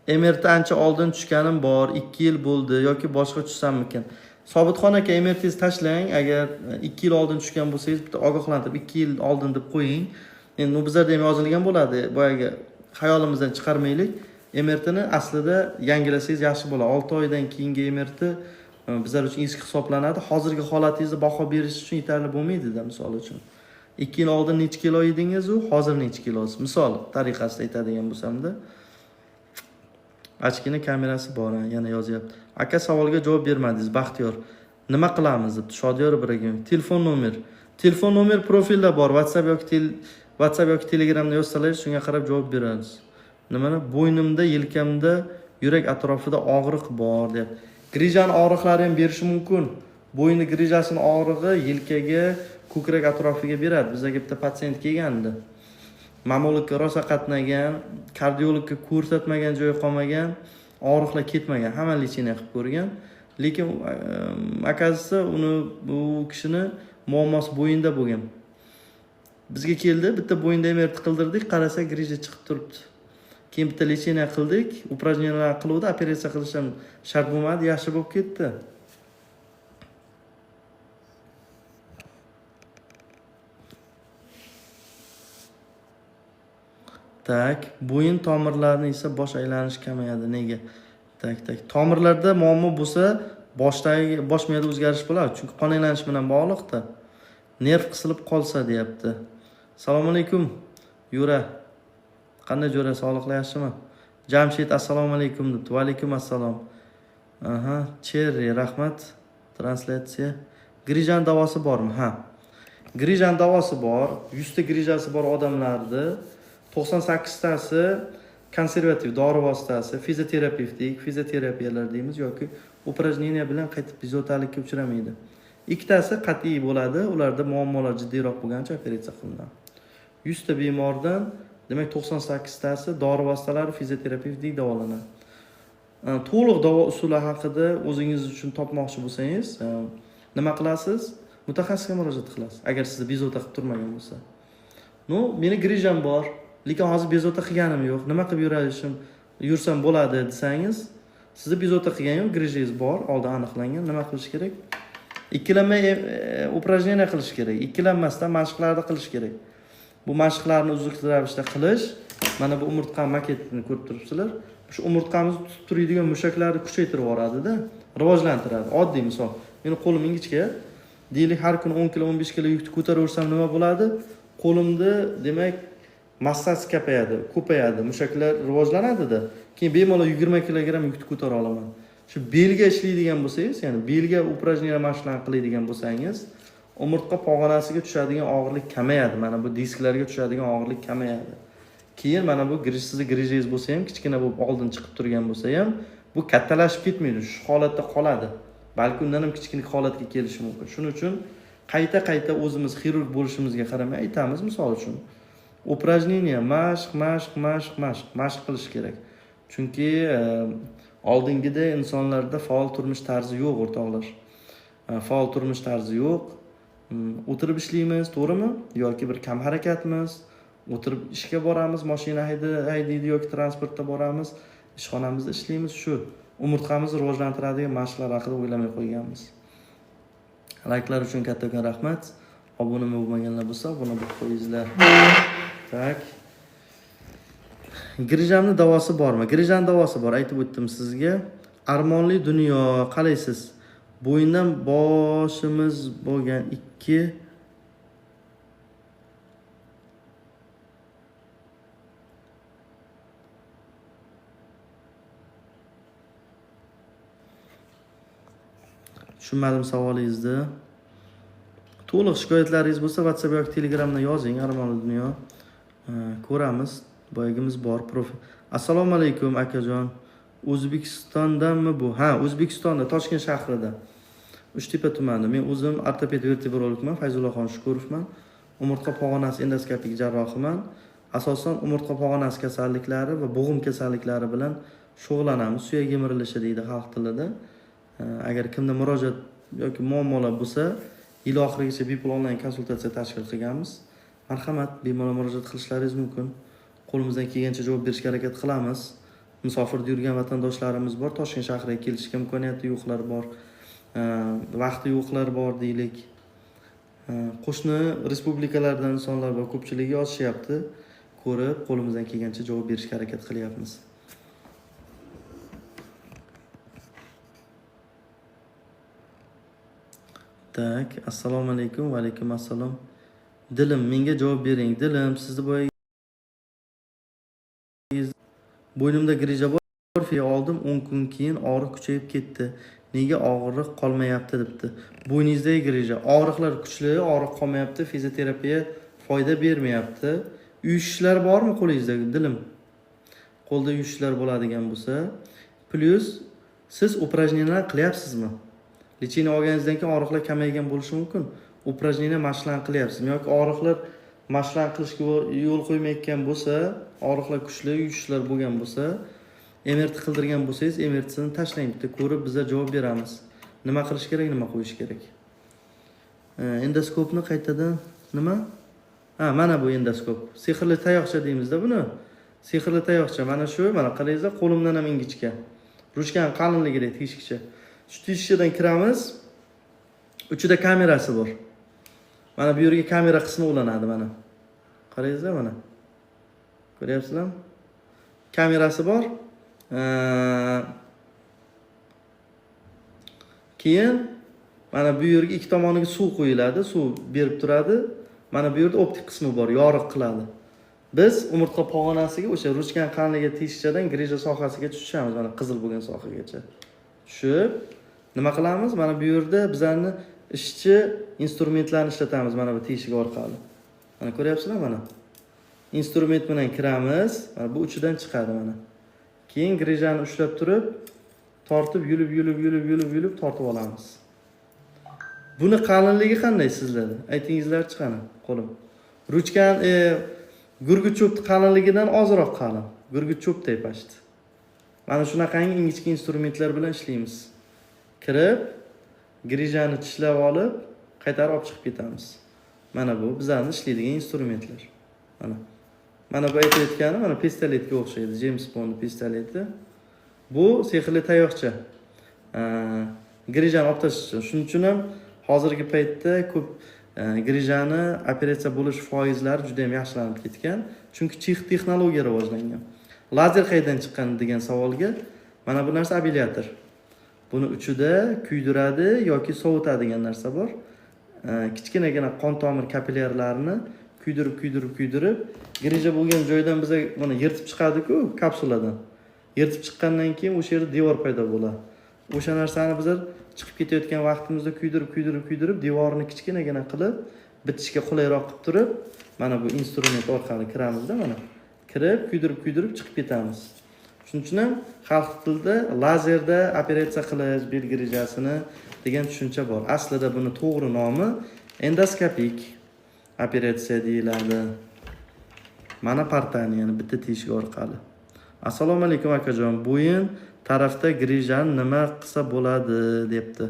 MRT ancha oldin tushganim bor, 2 yil bo'ldi yoki boshqa tushsammikin. Sobitxon aka MRTingizni tashlang, agar 2 yil oldin tushgan bo'lsangiz bitta ogohlantirib 2 yil oldin deb qo'ying. Endi bu bizlarda ham yozilgan bo'ladi. Boyaga xayolimizdan chiqarmaylik. MRTni aslida yangilasangiz yaxshi bo'ladi. 6 oydan keyingi MRT bizlar uchun eski hisoblanadi. Hozirgi holatingizni baho berish uchun yetarli bo'lmaydi-da, misol uchun. 2 yil oldin necha kilo edingiz u, hozir necha kilosiz? Misol tariqasida aytadigan bo'lsam-da. Achkina kamerasi bor, yana yozyapti. Aka savolga javob bermadingiz, Baxtiyor. Nima qilamiz deb Shodiyor Ibragimov. Telefon nomer profilda bor. WhatsApp yoki Telegramda yozsangiz, shunga qarab javob beramiz. Nimani? Bo'ynimda, yelkamda, yurak atrofida og'riq bor deyapti. Grijani og'riqlari ham berishi mumkin. Bo'yni grijasini og'rig'i yelkaga, ko'krak atrofiga beradi. Bizga bitta patsient kelgandi. Mamologga rosa qatnagan, kardiologga ko'rsatmagan joyi qolmagan, og'riqlar ketmagan, hamma lecheniya qilib ko'rgan. Lekin akasi bu kishini muammosi bo'yinda bo'lgan. Bizga keldi, bitta bo'yinda MRT qildirdik, qarasa grija chiqib turibdi. Keyin bitta lecheniya qildik, upражнениyalar qiluvdi, operatsiya qilish ham shart bo'lmadi, yaxshi bo'lib ketdi. Tak, bo'yin tomirlarini esa bosh aylanish kamayadi. Nega? Tak. Tomirlarda muammo bo'lsa, bosh miyada o'zgarish bo'ladi, chunki qon aylanish bilan bog'liqda. Nerv qisilib qolsa deyapti. Assalomu alaykum. Yura. Qanday Yura, sog'liqli yaxshimi? Jamshid assalomu alaykum debdi. Va alaykum assalom. Cherry, rahmat. Translyatsiya. Grijan davosi bormi? Ha. Grijan davosi bor. 100 ta grijasi bor odamlarda 98 tasi konservativ dori vositasi, fizioterapiyalar deymiz yoki upражнения bilan qaytib fizioterapiyga uchramaydi. Ikkitasi qat'iy bo'ladi, ularda muammolar jiddiyroq bo'lgancha operatsiya qilinadi. 100 ta bemordan, demak 98 tasi dori vositalari fizioterapevtik davolanadi. To'liq davo usuli haqida o'zingiz uchun topmoqchi bo'lsangiz, nima qilasiz? Mutaxassisga murojaat qilasiz. Agar sizni bezovta qilib turmagan bo'lsa. Meni grijam bor, lekin hozir bezovta qilganim yo'q. Nima qilib yursam bo'ladi desangiz, sizni bezovta qilgan yo'q, grijangiz bor, oldin aniqlangan. Nima qilish kerak? Ikkilanmay upражнения qilish kerak. Ikkilanmasdan mashqlarni qilish kerak. Bu mashqlarni uzluksiz ravishda qilish, mana bu umurtqa maketini ko'rib turibsizlar. Shu umurtqamizni tutib turadigan mushaklarni kuchaytirib yuboradi-da, rivojlantiradi. Oddiy misol, meni qo'lim ingichka, deylik har kuni 10 kilo, 15 kilo yukni ko'taraversam nima bo'ladi? Qo'limda, demak, massasi ko'payadi, mushaklar rivojlanadi-da. Keyin bemalol 20 kilogramm yukni ko'tara olaman. Shu belga ishlaydigan bo'lsangiz, ya'ni belga upражнения mashqlarni qiladigan bo'lsangiz, umurtqa pog'onasiga tushadigan og'irlik kamayadi. Mana bu disklarga tushadigan og'irlik kamayadi. Keyin mana bu sizni grijangiz bo'lsa ham, kichkina bo'lib oldin chiqib turgan bo'lsa ham, bu kattalashib ketmaydi, shu holatda qoladi. Balki undan ham kichkina holatga kelishi mumkin. Shuning uchun qayta o'zimiz xirurg bo'lishimizga qaramay aytamiz, misol uchun upражнения mashq qilish kerak. Chunki oldingida insonlarda faol turmush tarzi yo'q, o'rtoqlar. Faol turmush tarzi yo'q. O'tirib ishlaymiz, to'g'rimi? Yoki bir kam harakatmiz. O'tirib ishga boramiz, mashina haydaydi yoki transportda boramiz, ishxonamizda ishlaymiz. Shu umurtqamizni rivojlantiradigan mashqlar haqida o'ylamay qo'yganmiz. Layklar uchun kattakon rahmat. Obuna bo'lmaganlar bo'lsa, obuna bo'lib qo'yingizlar. Tak. Grijamning davosi bormi? Grijan davosi bor, aytib o'tdim sizga. Armonli dunyo, qalaysiz? Bo'yindan boshimiz bo'lgan 2 tushunmadim savolingizni. To'liq shikoyatlaringiz bo'lsa WhatsApp yoki Telegramda yozing, Armonli dunyo. Ko'ramiz. Boyagimiz bor profil. Assalomu alaykum akajon. O'zbekistondanmi bu? Ha, O'zbekistonda, Toshkent shahrida. Uchtepa tumanida. Men o'zim ortoped vertebrologman, Fayzullaxon Shukurovman. Umurtqa pog'onasi endoskopik jarrohiman. Asosan umurtqa pog'onasi kasalliklari va bo'g'im kasalliklari bilan shug'ullanamiz. Suyak yemirilishi deydi xalq tilida. Agar kimda murojaat yoki muammolar bo'lsa, yil oxirigacha bepul onlayn konsultatsiya tashkil qilganmiz. Marhamat, bemalol murojaat qilishlaringiz mumkin. Qo'limizdan kelgancha javob berishga harakat qilamiz. musofirda yurgan vatandoshlarimiz bor. Toshkent shahriga kelishga imkoniyati yo'qlar bor. Vaqti yo'qlar bor deylik. Qo'shni respublikalardan insonlar bor, ko'pchiligi yozishyapti. Ko'rib, qo'limizdan kelgancha javob berishga harakat qilyapmiz. Tak, assalomu alaykum va alaykum assalom. Dilim, menga javob bering. Dilim, sizni bo'ynimda grija bor. Morfiya oldim, 10 kun keyin og'riq kuchayib ketdi. Nega og'riq qolmayapti debdi. Bo'yningizdagi grija, og'riqlar kuchli, og'riq qolmayapti, fizioterapiya foyda bermayapti. Uyushishlar bormi qo'lingizda? Dilim. Qo'lda uyushishlar bo'ladigan bo'lsa, plus siz upражнениyalar qilyapsizmi? Lecheniya olganingizdan keyin og'riqlar kamaygan bo'lishi mumkin. Upражнение mashqlar qilyapsizmi yoki og'riqlar mashqlar qilishga yo'l qo'ymayotgan bo'lsa, og'riqlar kuchli, uyushishlar bo'lgan bo'lsa, MRT qildirgan bo'lsangiz, MRT'ni tashlang, bitta ko'rib bizlar javob beramiz. Nima qilish kerak, nima qo'yish kerak. Endoskopni qaytadan nima? Mana bu endoskop. Sehrli tayoqcha deymizda buni. Sehrli tayoqcha mana shu, mana qarangizlar, qo'limdan ham ingichka. Ruchkaning qalinligida teshikcha. Shu teshikchadan kiramiz. Uchida kamerasi bor. Mana bu yerga kamera qismi ulanadi mana. Qarangizlar mana. Ko'ryapsizlarmi? Kamerasi bor. Keyin mana bu yerga ikki tomoniga suv qo'yiladi, suv berib turadi. Mana bu yerda optik qismi bor, yoriq qiladi. Biz umurtqa pog'onasiga o'sha ruchkan qanliga teshikchadan grija sohasiga tushamiz, mana qizil bo'lgan sohagacha. Tushib, nima qilamiz? Mana bu yerda bizlarni ishchi instrumentlarni ishlatamiz, mana bu teshik orqali. Mana ko'ryapsizlar mana. Instrument bilan kiramiz, mana bu uchidan chiqadi mana. Keyin grijani ushlab turib, tortib, yulib tortib olamiz. Buni qalinligi qanday sizlarda? Aytingizlar-chi qani, qo'lim. Ruchkan gurgut cho'pni qalinligidan ozroq qalin. Gurgut cho'pday pashti. Mana shunaqangi ingichka instrumentlar bilan ishlaymiz. Kirib, grijani tishlab olib, qaytarib olib chiqib ketamiz. Mana bu bizlarning ishlaydigan instrumentlar. Mana bu aytayotgani, mana pistoletga o'xshaydi, James Bond pistoleti. Bu sehrli tayoqcha. Grijani olib tashlash uchun. Shuning uchun ham hozirgi paytda ko'p grijani operatsiya bo'lish foizlari juda ham yaxshilanib ketgan. Chunki texnologiya rivojlangan. Lazer qayerdan chiqqan degan savolga, mana bu narsa abilyator. Buni uchida kuydiradi yoki sovutadigan narsa bor. Kichkinagina qon tomir kapillyarlarini kuydirib, grija bo'lgan joydan biza buni yirtib chiqadi-ku kapsuladan. Yirtib chiqqandan keyin o'sha yerda devor paydo bo'ladi. O'sha narsani bizlar chiqib ketayotgan vaqtimizda kuydirib, devorni kichkinagina qilib, bitishga qulayroq qilib turib, mana bu instrument orqali kiramizda mana. Kirib, kuydirib chiqib ketamiz. Shuning uchun ham xalq tilida lazerda operatsiya qilish belgirijasini degan tushuncha bor. Aslida buni to'g'ri nomi endoskopik operatsiya deyiladi. Mana partani, ya'ni bitta teshik orqali. Assalomu alaykum akajon. Bo'yin tarafda grijani nima qilsa bo'ladi debdi.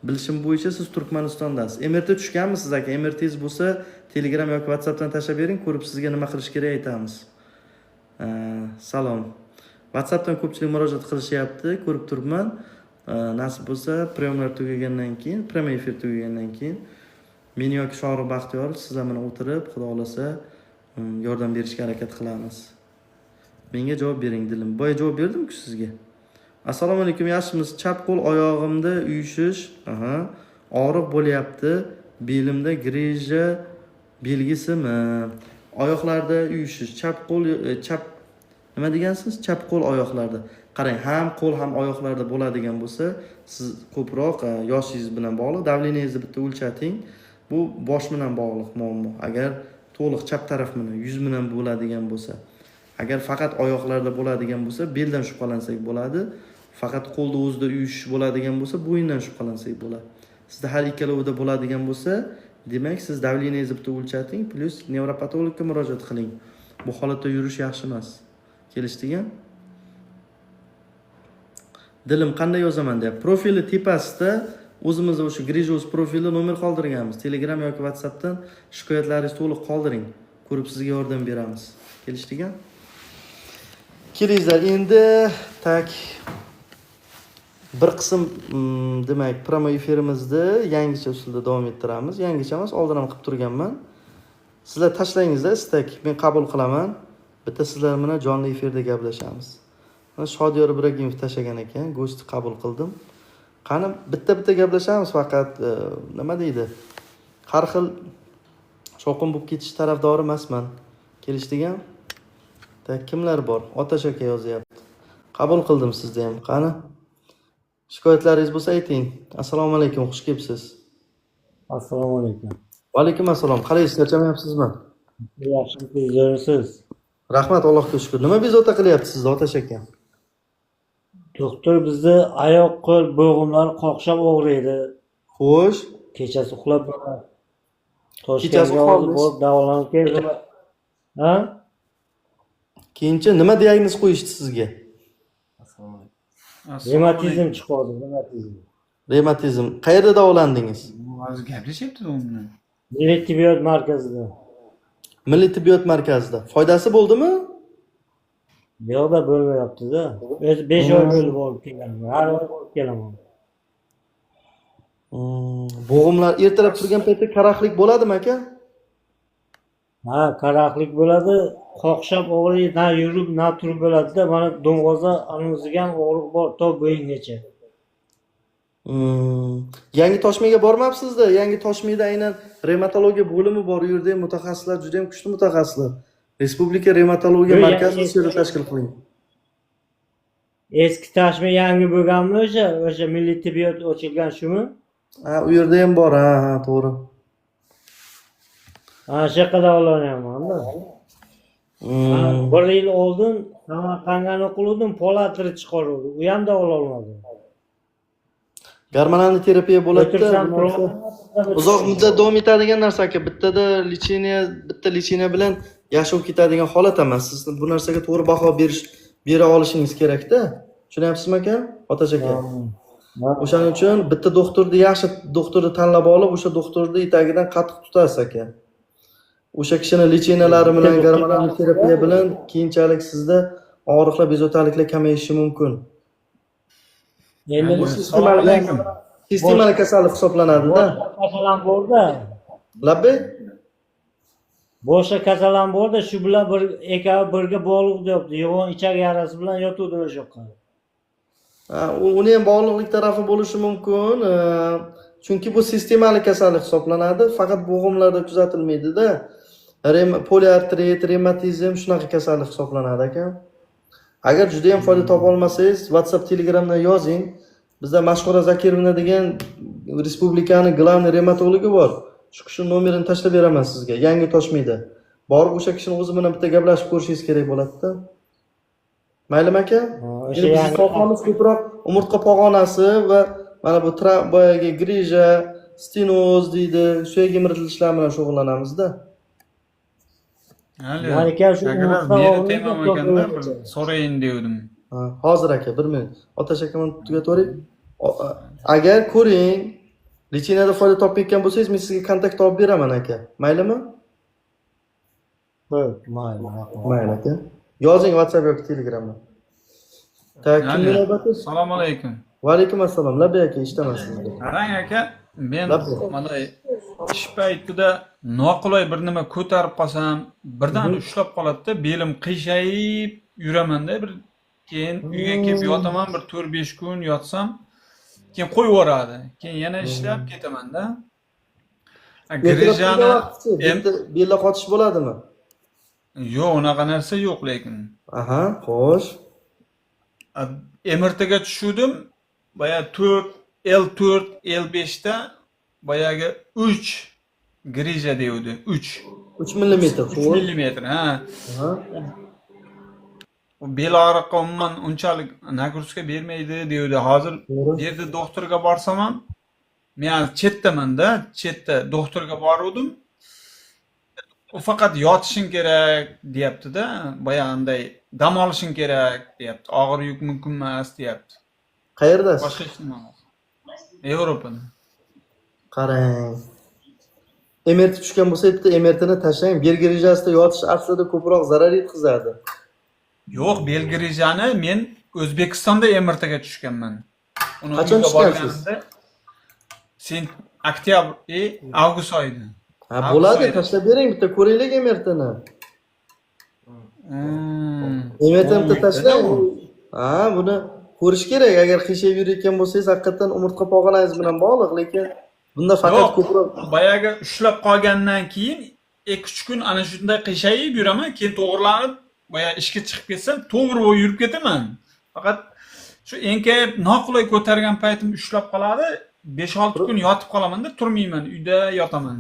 Bilishim bo'yicha siz Turkmanistondasiz. MRT tushganmisiz aka? MRTingiz bo'lsa, Telegram yoki WhatsAppdan tashlab bering, ko'rib sizga nima qilish kerak aytamiz. Salom. WhatsAppdan ko'pchilik murojaat qilishyapti, ko'rib turibman. Nasib bo'lsa, premyerlar tugagandan keyin, premyer efir tugagandan keyin men yoki Shohruh Baxtiyorov sizlar bilan o'tirib, xudo xolasa, yordam berishga harakat qilamiz. Menga javob bering dilim. Boya javob berdim-ku sizga. Assalomu alaykum, yaxshimisiz? Chap qo'l oyog'imda uyushish, og'riq bo'lyapti. Belimda grija belgisimi? Oyoqlarda uyushish, chap qo'l, nima degansiz? Chap qo'l oyoqlarda. Qarang, ham qo'l ham oyoqlarda bo'ladigan bo'lsa, siz ko'proq yoshingiz bilan bog'liq, davleningizni bitta o'lchating. Bu bosh bilan bog'liq muammo. Agar to'liq chap taraf bilan, yuz bilan bo'ladigan bo'lsa, agar faqat oyoqlarda bo'ladigan bo'lsa, beldan shubhalansak bo'ladi. Faqat qo'lda o'zida uyushish bo'ladigan bo'lsa, bo'yindan shubhalansak bo'ladi. Sizda har ikkalovida bo'ladigan bo'lsa, demak siz davleningizni bitta o'lchating, plus nevropatologga murojaat qiling. Bu holatda yurish yaxshi emas. Kelishdigan? Dilim qanday yozaman deb. Profili tepasida o'zimizda o'sha Grijos profili nomer qoldirganmiz. Telegram yoki WhatsAppdan shikoyatlaringizni to'liq qoldiring. Ko'rib sizga yordam beramiz. Kelishdigan? Kelingizlar, endi tak bir qism demak, promo efirimizni yangicha usulda davom ettiramiz. Yangicha emas, oldin ham qilib turganman. Sizlar tashlangizlar istak, men qabul qilaman. Bitta sizlar bilan jonli efirda gaplashamiz. Mana Shodiyor Ibragimov tashlagan ekan, go'shtni qabul qildim. Qani bitta gaplashamiz faqat nima deydi? Har xil shovqin bo'lib ketish tarafdori emasman. Kelishdigan. Tak kimlar bor? Otash aka yozyapti. Qabul qildim sizni ham. Qani? Shikoyatlaringiz bo'lsa ayting. Assalomu alaykum, xush kelibsiz. Assalomu alaykum. Va alaykum assalom. Qalaysiz, charchamayapsizmi? Yaxshi ko'rasiz. Rahmat, Allohga shukr. Nima bezovta qilyapsiz sizni Otash aka? Doktor bizni oyoq qo'l bo'g'imlari qoqshab og'riydi. Xo'sh. Kechasi uxlab qoladi. Kechasi uxlabsiz? Borib davolanib keldim. Ha? Keyinchi nima diagnoz qo'yishdi sizga? Revmatizm chiqadi, revmatizm. Revmatizm. Qayerda davolandingiz? Hozir gaplashyapti-da u bilan. Milliy tibbiyot markazida. Milliy tibbiyot markazida. Foydasi bo'ldimi? Yo'qda bo'lmayapti-da. O'zi 5 oy bo'lib olib kelganman. Har oy olib kelaman. Bo'g'imlar ertalab turgan paytda karaxtlik bo'ladimi aka? Ha, karaxtlik bo'ladi, qoqshab og'riydi, na yurib, na turib bo'ladi-da. Mana do'ng'ozda anuziga ham og'riq bor, to bo'yingacha. Yangi Toshmaga bormabsiz-da? Yangi Toshmada aynan revmatologiya bo'limi bor. U yerda ham mutaxassislar, juda ham kuchli mutaxassislar. Respublika revmatologiya markazini shu yerda tashkil qiling. Eski Toshma yangi bo'lganmi o'sha milliy tibbiyot ochilgan shumi? Ha, u yerda ham bor, ha, to'g'ri. Ha, shu yoqda davolanyapman-da. 1 yil oldin Samarqandga o'qildim, polatir chiqaruvdi. U ham davololmadim. Gormonal terapiya bo'ladi. O'tirsam Uzoq muddat davom etadigan narsa aka. Bitta lecheniya bilan yashab ketadigan holat emas. Siz bu narsaga to'g'ri baho bera olishingiz kerak-da. Tushunyapsizmi aka? Otash aka. O'shaning uchun bitta yaxshi doktorni tanlab olib, o'sha doktorni etagidan qattiq tutasiz aka. O'sha kishining lecheniyalari bilan gormonal terapiya bilan keyinchalik sizda og'riqlar, bezovtaliklar kamayishi mumkin. Endi Assalomu alaykum. Sistemali kasallik hisoblanadi-da. kasalan borda. Labbay? Boshqa kasalan borda, shu bilan ikkovi birga bog'liq deyapti. Yo'g'on ichak yarasi bilan yotuvdim o'sha yoqqa. Uni ham bog'liqlik tarafi bo'lishi mumkin. Chunki bu sistemali kasallik hisoblanadi, faqat bo'g'imlarda kuzatilmaydi-da. Poliartrit, revmatizm shunaqa kasallik hisoblanadi aka. Agar juda ham foyda topa olmasangiz, WhatsApp, Telegramdan yozing. Bizda Mashhura Zakirovna degan respublikaning glavniy revmatologi bor. Shu kishining nomerini tashlab beraman sizga. Yangi Toshmayda. Borib o'sha kishining o'zi bilan bitta gaplashib ko'rishingiz kerak bo'ladi-da. Maylimi aka? O'sha yangi sohamiz ko'proq umurtqa pog'onasi va mana bu boyagi grija, stenoz deydi, suyak yemirilishlar bilan shug'ullanamiz-da. Malika shu temam ekanda bir so'rayin devdim. Hozir aka 1 minut. Otash akamni tugatavering. Agar ko'ring, lecheniyada foyda topayotgan bo'lsangiz, men sizga kontakt olib beraman aka. Maylimi? Mayli aka. Yozing WhatsApp yoki Telegramdan. Kimga navbati? Assalomu alaykum. Va alaykum assalom. Labbay aka, eshitaman sizni. Qarang aka, men mana ish paytida noqulay bir nima ko'tarib qolsam, birdan ushlab qoladi-da, belim qiyshayib yuramanda, bir keyin uyga kelib yotaman, bir 4-5 kun yotsam, keyin qo'yib yuboradi. Keyin yana ishlab ketaman-da. Grijani belda qotish bo'ladimi? Yo'q, unaqa narsa yo'q lekin. Aha, xo'sh. MRTga tushdim, baya L4, L5 da boyagi 3 grija deydi. 3 mm. 3 mm, ha. Bel og'riqqa umuman unchalik nagruska bermaydi deydi. Hozir bu yerda doktorga borsam ham, men chetdaman-da, chetda doktorga bordim. U faqat yotishing kerak deyapti-da, boyag'inday dam olishing kerak deyapti. Og'ir yuk mumkin emas deyapti. Qayerdasiz? Boshqa hech nima emas. Yevropada. Qarang. MRT tushgan bo'lsa, bitta MRTni tashlang. Bergi rejasida yotish aslida ko'proq zarar yetkazadi. Yo'q, Belgrijani men O'zbekistonda MRTga tushganman. Uni Qachon uyga tushgansiz? borganimda oktyabr, avgust oyida. Ha, bo'ladi, Avgust oyida. tashlab bering, bitta ko'raylik MRTni. Hmm. MRTni tashlang. Ha, buni ko'rish kerak. Agar qiyshayib yurayotgan bo'lsangiz, haqiqatan umurtqa pog'onangiz bilan bog'liq, lekin bunda faqat Yo'q, ko'proq boyagi ushlab qolgandan keyin 2-3 kun ana shunday qiyshayib yuraman, keyin to'g'rilanib, boya ishga chiqib ketsam, to'g'ri bo'lib yurib ketaman. Faqat shu enkayib noqulay ko'targan paytim ushlab qoladi, 5-6 kun yotib qolamanda, turmayman, uyda yotaman.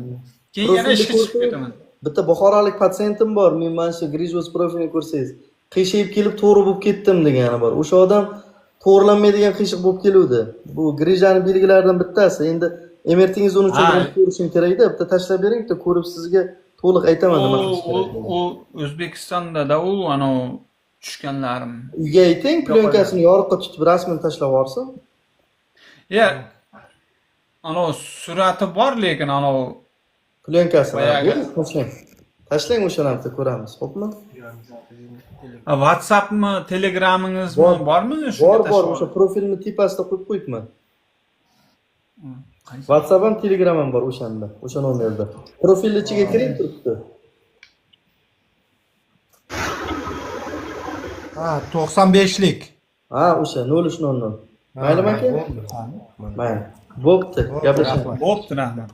Keyin yana ishga chiqib ketaman. bitta buxorolik patsiyentim bor. Men mana shu Grijos profilini ko'rsangiz, qiyshayib kelib to'g'ri bo'lib ketdim degani bor. O'sha odam to'g'rilanmaydigan qiyshiq bo'lib keluvdi. Bu Grijani belgilaridan bittasi. Endi MRTingiz uni uchun birinchi ko'rishim kerakda, bitta tashlab bering, bitta ko'rib sizga to'liq aytaman nima qilish kerak. U O'zbekistonda u ana tushganlarim. Uyga ayting, plyonkasini yoriqqa tutib rasmini tashlab yuborsin. Ya, ana surati bor, lekin ana Plyonkasini Boyagi. tashlang. Tashlang o'shani bitta ko'ramiz, xo'pmi? WhatsAppmi, Telegramingizmi Bor. bormi? Bor, o'sha profilni tepasida qo'yib qo'yibman. WhatsApp ham, Telegram ham bor o'shanda, o'sha nomerda. Profilni ichiga kiring turibdi. Ha, 95lik. Ha, o'sha 0300. Maylimi aka? Mayli. Bo'pti, gaplashamiz. Bo'pti, rahmat.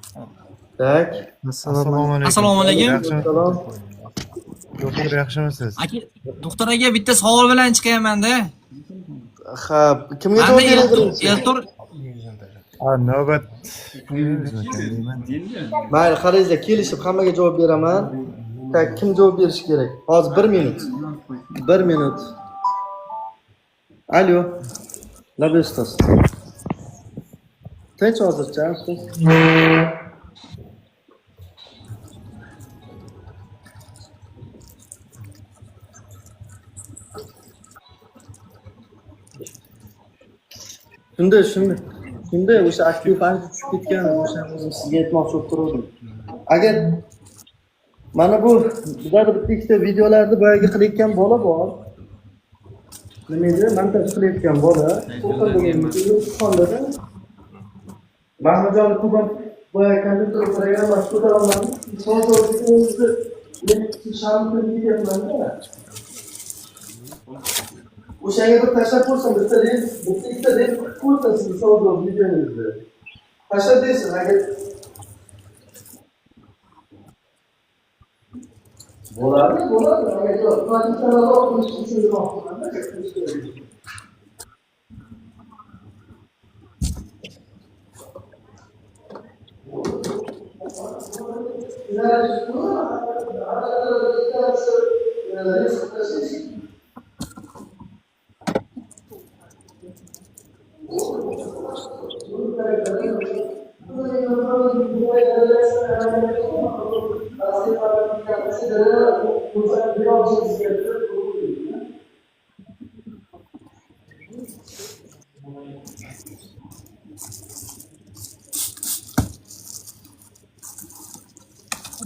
Tak. Assalomu alaykum. Assalomu alaykum. Salom. Doktor yaxshimisiz? Aka, doktor aka bitta savol bilan chiqayapman-da. Ha, kimga javob Manda beradiz? Eltor Ha, navbat. Mayli, qarangizlar, kelishib hammaga javob beraman. Tak, kim javob berishi kerak? Hozir 1 minut. 1 minut. Alo. Labestos. Tinch hozircha. Shunda o'sha aktiv ancha tushib ketgan, o'shani o'zim sizga aytmoqchi bo'lib turdim. Agar mana bu bizlarda bitta ikkita videolarda boyagi qilayotgan bola bor. Nima edi? Montaj qilayotgan bola. To'xtalda. Mahmudjon Kuban boyagi kompyuter programmasi ko'tarolmadi. Hozir men shamni deyapman-da. O'shanga bir tashlab qo'ysin, bitta deb qo'ysin siz savdo videongizni. Tashlab bersin, agar bo'ladi. Agar professional o'qish uchun ro'yxatda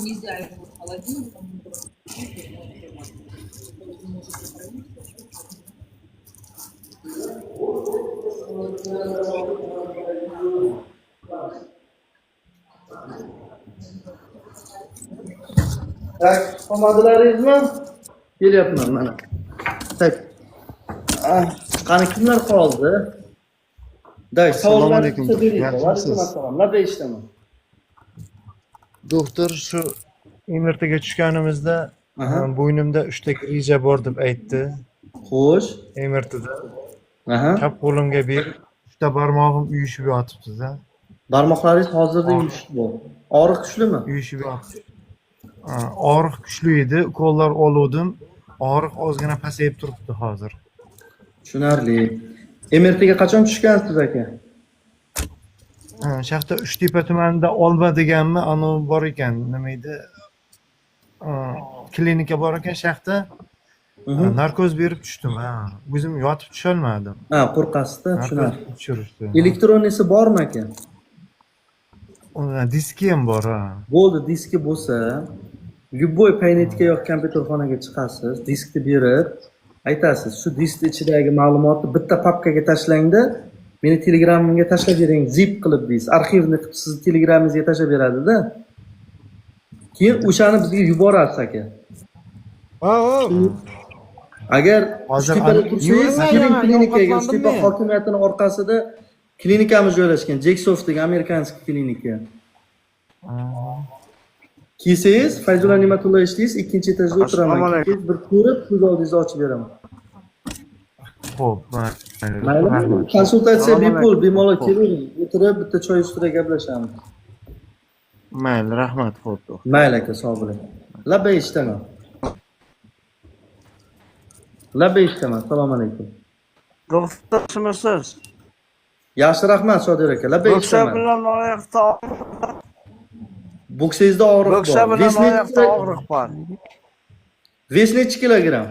Нельзя его в холодильник. Tak, omadlaringizmi? Kelyapman mana. Tak. Qani kimlar qoldi? Day, Assalomu alaykum. Yaxshimisiz? Assalom. Labda eshitaman. Doktor shu MRTga tushganimizda bo'ynimda 3 ta grija bor deb aytdi. Xo'sh. MRTda. Aha. Chap qo'limga berib 3 ta barmog'im uyushib yotibdi-da. Barmoqlaringiz hozirda uyushib bor. Og'riq kuchlimi? Uyushib yotibdi. Og'riq kuchli edi, ukollar oluvdim. Og'riq ozgina pasayib turibdi hozir. Tushunarli. MRTga qachon tushgansiz aka? Shaxta Uchtepa tumanida Olma deganmi, anu bor ekan, nima edi? Klinika bor ekan shaxta. Narkoz berib tushdim. O'zim yotib tusholmadim. Ha, qo'rqasizda, tushunarli. Tushirishdi. Elektronisi bormi aka? Diski ham bor, ha. Bo'ldi, diski bo'lsa, любой paynetka yoki kompyuterxonaga chiqasiz, diskni berib, Aytasiz, shu disk ichidagi ma'lumotni bitta papkaga tashlangda, meni telegramimga tashlab bering, zip qilib deysiz. Arxivni qilib sizni telegramingizga tashlab beradi-da. Keyin o'shani bizga yuborasiz aka. Agar Hozir Shtepada tursangiz, keling yurmayman, klinikaga, ovqatlandim Shtepa men. hokimiyatining orqasida klinikamiz joylashgan, Jeksoft degan amerikanskiy klinika. Kelsangiz, Fayzulla Ne'matullo ishlaysiz, ikkinchi etajda o'tiraman. Assalomu alaykum. Kelsangiz bir ko'rib, ko'z oldingizda ochib beraman. Xo'p, Maylimi? Konsultatsiya bepul, bemalol keling, o'tirib bitta choy ustida gaplashamiz. Mayli, rahmat, xo'p. Mayli aka, sog' bo'ling. Labbay eshitaman. Labbay eshitaman. Assalomu alaykum. Doktormisiz? Yaxshi rahmat Shodir aka. Labbay Bo'ksa eshitaman. bilan oyoqda Bo'ksangizda og'riq bo'ksa bor. bilan oyoqda og'riq bor. Ves nechi kilogramm?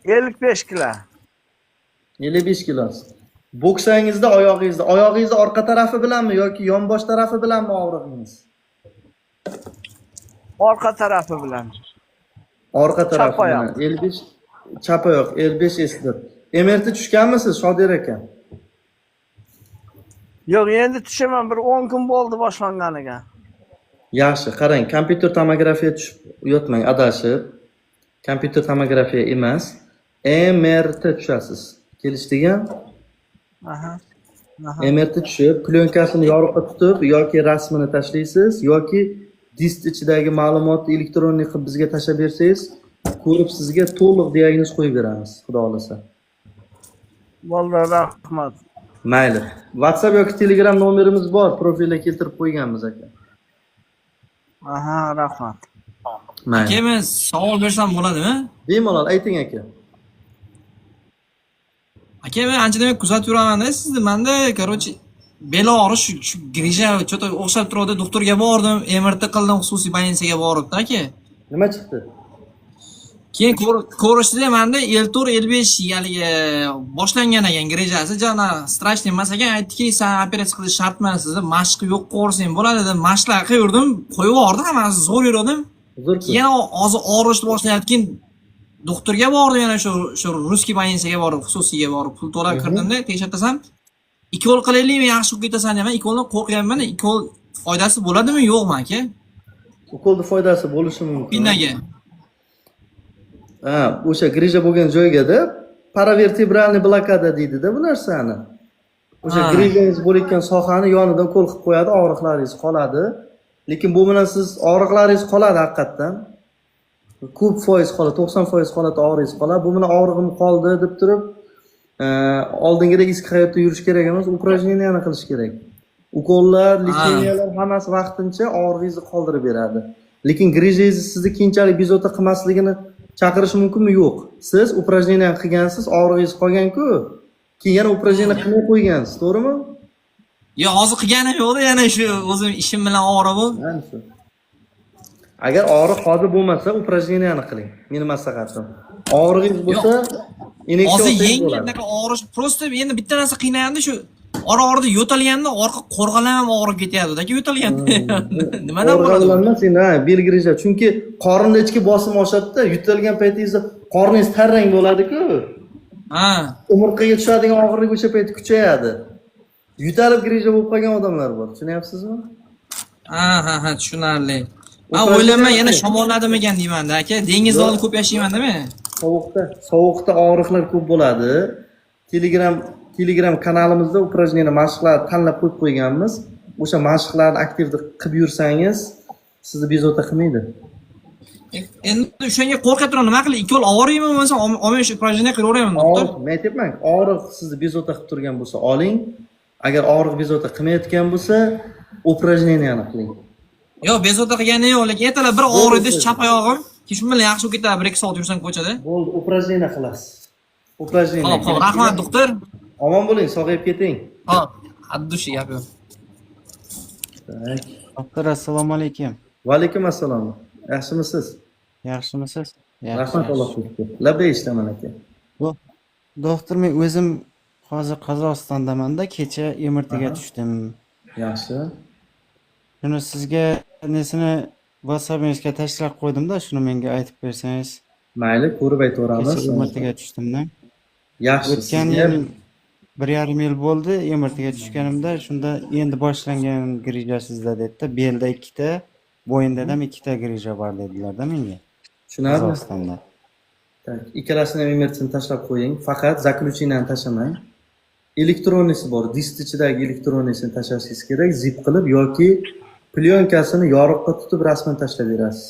55 kilo. 55 kilo. Bo'ksangizda oyog'ingizda orqa tarafi bilanmi yoki yonbosh tarafi bilanmi og'riqingiz? Orqa tarafi bilan. Orqa tarafi Chap oyoq. bilan. 55 chap oyoq, 55 esdir. MRT tushganmisiz Shodir aka? Yo'q, endi tushaman, bir 10 kun bo'ldi boshlanganiga. Yaxshi, qarang, kompyuter tomografiya tushib yotmang, adashib. Kompyuter tomografiya emas, MRT tushasiz. Kelishdingmi? Aha. MRT tushib, plyonkasini yoriqqa tutib yoki rasmini tashlaysiz yoki disk ichidagi ma'lumotni elektronlik qilib bizga tashlab bersangiz, ko'rib sizga to'liq diagnoz qo'yib beramiz, xudo xolasa. Bo'ldi, rahmat. Mayli. WhatsApp yoki Telegram nomerimiz bor, profilga keltirib qo'yganmiz aka. Aha, rahmat. Mayli. Aka, men savol bersam bo'ladimi? Bemalol ayting aka. Aka, men anchadan beri kuzatib yuraman-da sizni. Menda, короче, bel og'rish, shu grija cho'ta o'xshab turadi. Doktorga bordim, MRT qildim, xususiy больницаga boribdi aka. Nima chiqdi? Keyin ko'rishdi menda L4 L5 haligi boshlangan ekan grejasi, jana strachniy emas ekan. Aytdiki, "Sen operatsiya qilish shart emas, sizni mashq yo'q qo'rsang bo'ladi" deb mashqlar qildim, qo'yib yubordim, hammasi zo'r yurdim. Zo'r-ku. Keyin hozir og'rishni boshlayotgan doktorga bordim, yana shu ruskiy больницаga borib, xususiyga borib pul to'lab kirdimda, tekshirtsam, ikol qilaylikmi, yaxshi bo'lib ketasan deman. Ikoldan qo'rqyapman. Ikol foydasi bo'ladimi, yo'qmi aka? Ukolda foydasi bo'lishi mumkin. Pinaga. Ha, o'sha grija bo'lgan joyga-da paravertebralniy blokada deydi-da bu narsani. O'sha grijangiz bo'layotgan sohani yonidan qo'l qilib qo'yadi, og'riqlaringiz qoladi. Lekin bu bilan siz og'riqlaringiz qoladi haqiqatdan. Ko'p foiz qoladi, 90% holatda og'riqingiz qoladi. Bu bilan og'rig'im qoldi deb turib, oldingidek eski hayotda yurish kerak emas, упражненияni qilish kerak. Ukollar, lecheniyalar hammasi vaqtincha og'rig'ingizni qoldirib beradi. Lekin grijangiz sizni keyinchalik bezovta qilmasligini chaqirish mumkinmi? Yo'q. Siz упражнение qilgansiz, og'rig'ingiz qolgan-ku. Keyin yana упражнение qilmay qo'ygansiz, to'g'rimi? Yo, hozir qilganim yo'qda, yana shu o'zim ishim bilan og'rib. Agar og'riq hozir bo'lmasa, упражненияni qiling. Meni maslahatim. Og'rig'ingiz bo'lsa, inyeksiya hozir olsangiz yengil bo'ladi. bunaqa og'rish, prosta endi bitta narsa qiynayapti, shu ora-orada yo'talganda orqa qo'rg'alam ham og'rib ketyapti-da, yo'talganda. Nimadan bo'ladi? Qo'rg'alanmas endi, bel grija. Chunki qorinda ichki bosim oshadi-da, yutalgan paytingizda qorningiz tarrang bo'ladi-ku. Ha. Umurtqaga tushadigan og'irlik o'sha payt kuchayadi. Yutalib grija bo'lib qolgan odamlar bor, tushunyapsizmi? Ha, tushunarli. Men o'ylayman yana shamolladimikan deyman-da aka. Dengizda olib ko'p yashayman-da men. Sovuqda og'riqlar ko'p bo'ladi. Telegram kanalimizda упражнение mashqlar tanlab qo'yib qo'yganmiz. O'sha mashqlarni aktivda qilib yursangiz, sizni bezovta qilmaydi. Endi o'shanga qo'rqib turaman, nima qilay? Ikki yo'l og'riymi bo'lmasa, olmay shu упражнение qilaverayman, doktor. Men aytyapman, og'riq sizni bezovta qilib turgan bo'lsa, oling. Agar og'riq bezovta qilmayotgan bo'lsa, упражненияni qiling. Yo'q, bezovta qilgani yo'q, lekin ertalab bir og'riydi chap oyog'im. Keyin bilan yaxshi bo'lib ketadi, 1-2 soat yursam ko'chada. Bo'ldi, упражнение qilasiz. Упражнение. Xo'p, rahmat doktor. Omon bo'ling, sog'ayib keting. Xo'p, haddushi gap yo'q. Doktor, assalomu alaykum. Va alaykum assalom. Yaxshimisiz? Yaxshimisiz? Rahmat Allohga. Labbay eshitaman aka. Doktor, men o'zim hozir Qozog'istondamanda, kecha MRTga tushdim. Yaxshi. Shuni sizga nesini WhatsAppingizga tashlab qo'ydim-da, shuni menga aytib bersangiz. Mayli, ko'rib aytaveramiz. Kecha MRTga tushdim-da. Yaxshi, O'tgan sizga yil 1,5 yil bo'ldi MRTga tushganimda, shunda endi boshlangan grija sizda dedi-da, belda 2 ta, bo'yinda ham 2 ta grija bor dedilar-da menga. tushunarli. Qozog'istonda. Tak, ikkalasini ham emertini tashlab qo'ying. Faqat zaключениyani tashlamang. Elektronisi bor, disk ichidagi elektronisini tashlashingiz kerak, zip qilib yoki plyonkasini yoriqqa tutib rasman tashlab berasiz.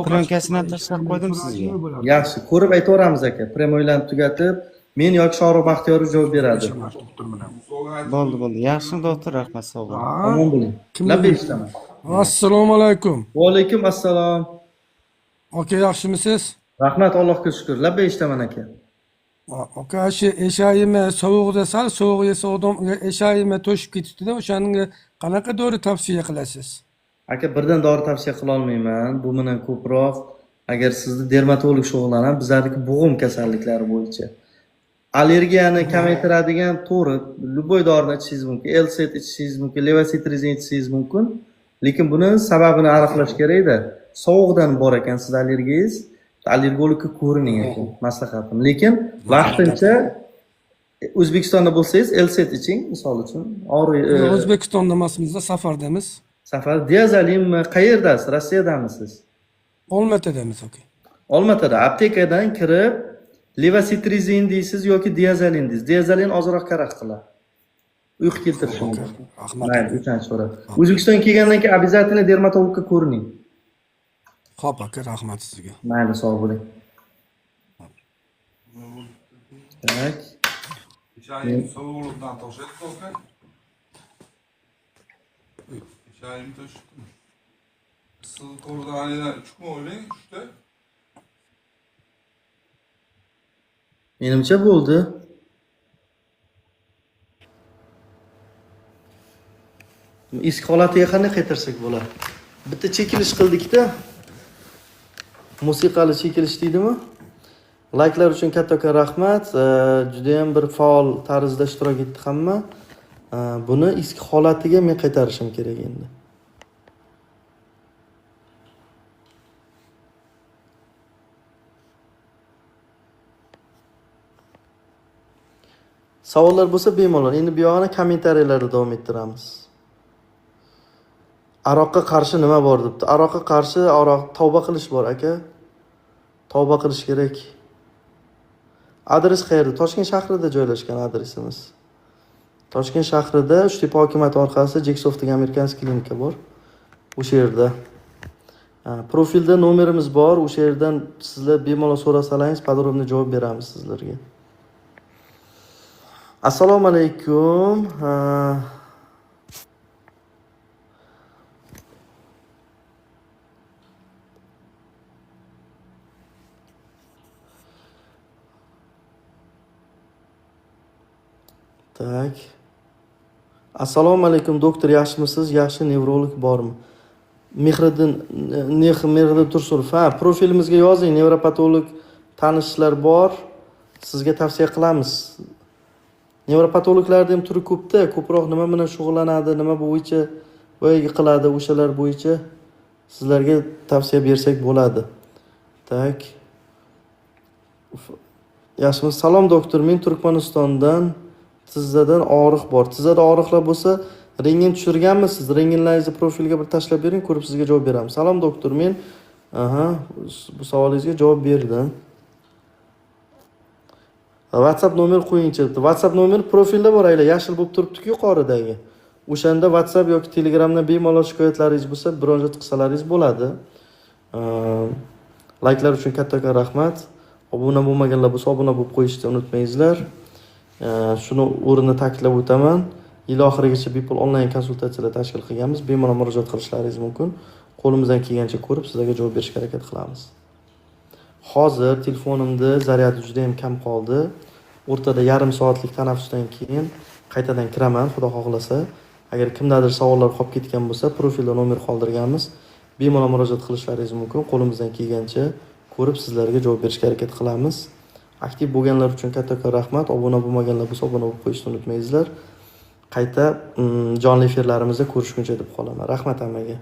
Plonkasini ham tashlab qo'ydim sizga. Yaxshi, ko'rib aytaveramiz aka. Premoylarni tugatib, men yoki Shohrux Baxtiyorov javob beradi. Bo'ldi. Yaxshimi doktor, rahmat, sog' bo'ling. Omon bo'ling. Labba eshitaman. Assalomu alaykum. Va alaykum assalom. Aka yaxshimisiz? Rahmat, Allohga shukr. Labba eshitaman aka. Aka shu eshagimni sovuqda sal sovuq yesa odam eshagimni to'shib ketibdi-da, o'shanga qanaqa dori tavsiya qilasiz? Aka, birdan dori tavsiya qila olmayman. Bu bilan ko'proq agar sizni dermatolog shug'ullanadi, bizlarniki bo'g'im kasalliklari bo'yicha. Allergiyani kamaytiradigan to'g'ri, любой dorini ichishingiz mumkin, Elset ichishingiz mumkin, levositrizin ichishingiz mumkin. Lekin buni sababini aniqlash kerak-da. Sovuqdan bor ekan siz allergiyangiz, allergologga ko'rining ekan, maslahatim. Lekin vaqtincha O'zbekistonda bo'lsangiz, Elset iching, misol uchun. O'zbekistonda emasmiz-da, safardamiz. Safar diazalinmi? Qayerdasiz? Rossiyadamisiz? Olmaotadamiz aka. Olmaotada aptekadan kirib levositrizin deysiz yoki diazalin deysiz. Diazalin ozroq karaxt qiladi. Uyqu keltirishi mumkin. Rahmat. Mayli, uchinchi so'rab. O'zbekistonga kelgandan keyin обязательно dermatologga ko'rining. Xo'p aka, rahmat sizga. Mayli, sog' bo'ling. Tak. Eshagim sovuqlikdan to'shadi aka. Eshagim to'shdi. Siz to'g'ridan uchmi o'ylang, uchta. Menimcha bo'ldi. Eski holatiga qanday qaytarsak bo'ladi? Bitta chekilish qildik-da. Musiqali chekilish deydimi? Layklar uchun kattakon rahmat. Juda ham bir faol tarzda ishtirok etdi hamma. Buni eski holatiga men qaytarishim kerak endi. Savollar bo'lsa bemalol. Endi bu yog'ini kommentariyalarda davom ettiramiz. Aroqqa qarshi nima bor debdi. Aroqqa qarshi tavba qilish bor aka. Tavba qilish kerak. Adres qayerda? Toshkent shahrida joylashgan adresimiz. Toshkent shahrida Uchtepa hokimiyati orqasida Jeksofdagi amerikanskiy klinika bor. O'sha yerda. Profilda nomerimiz bor. O'sha yerdan sizlar bemalol so'rasalaringiz, podrobniy javob beramiz sizlarga. Assalomu alaykum. Tak. Assalomu alaykum doktor, yaxshimisiz? Yaxshi nevrolog bormi? Mehriddin Tursunov. Profilimizga yozing, nevropatolog tanishlar bor. Sizga tavsiya qilamiz. Nevropatologlarda ham turi ko'pda, ko'proq nima bilan shug'ullanadi, nima bo'yicha voyaga qiladi, o'shalar bo'yicha sizlarga tavsiya bersak bo'ladi. Tak. Yaxshimisiz? Salom doktor, men Turkmanistondan, tizzadan og'riq bor. Tizzada og'riqlar bo'lsa, rentgen tushirganmisiz? Rentgenlaringizni profilga bir tashlab bering, ko'rib sizga javob beramiz. Salom doktor, men bu savolingizga javob berdim. WhatsApp nomer qo'yingchi. WhatsApp nomer profilda bor, aylar yashil bo'lib turibdi-ku yuqoridagi. O'shanda WhatsApp yoki Telegramdan bemalol shikoyatlaringiz bo'lsa, murojaat qilsalaringiz bo'ladi. Layklar uchun kattakon rahmat. Obuna bo'lmaganlar bo'lsa, obuna bo'lib qo'yishni unutmangizlar. Shuni o'rinda ta'kidlab o'taman. Yil oxirigacha bepul onlayn konsultatsiyalar tashkil qilganmiz. Bemalol murojaat qilishlaringiz mumkin. Qo'limizdan kelgancha ko'rib sizlarga javob berishga harakat qilamiz. Hozir telefonimda zaryadi juda ham kam qoldi. O'rtada yarim soatlik tanaffusdan keyin qaytadan kiraman, xudo xohlasa. Agar kimdadir savollar qolib ketgan bo'lsa, profilda nomer qoldirganmiz. Bemalol murojaat qilishlaringiz mumkin. Qo'limizdan kelgancha ko'rib sizlarga javob berishga harakat qilamiz. Aktiv bo'lganlar uchun kattakon rahmat. Obuna bo'lmaganlar bo'lsa, obuna bo'lib qo'yishni unutmangizlar. Qayta jonli efirlarimizda ko'rishguncha deb qolaman. Rahmat hammaga.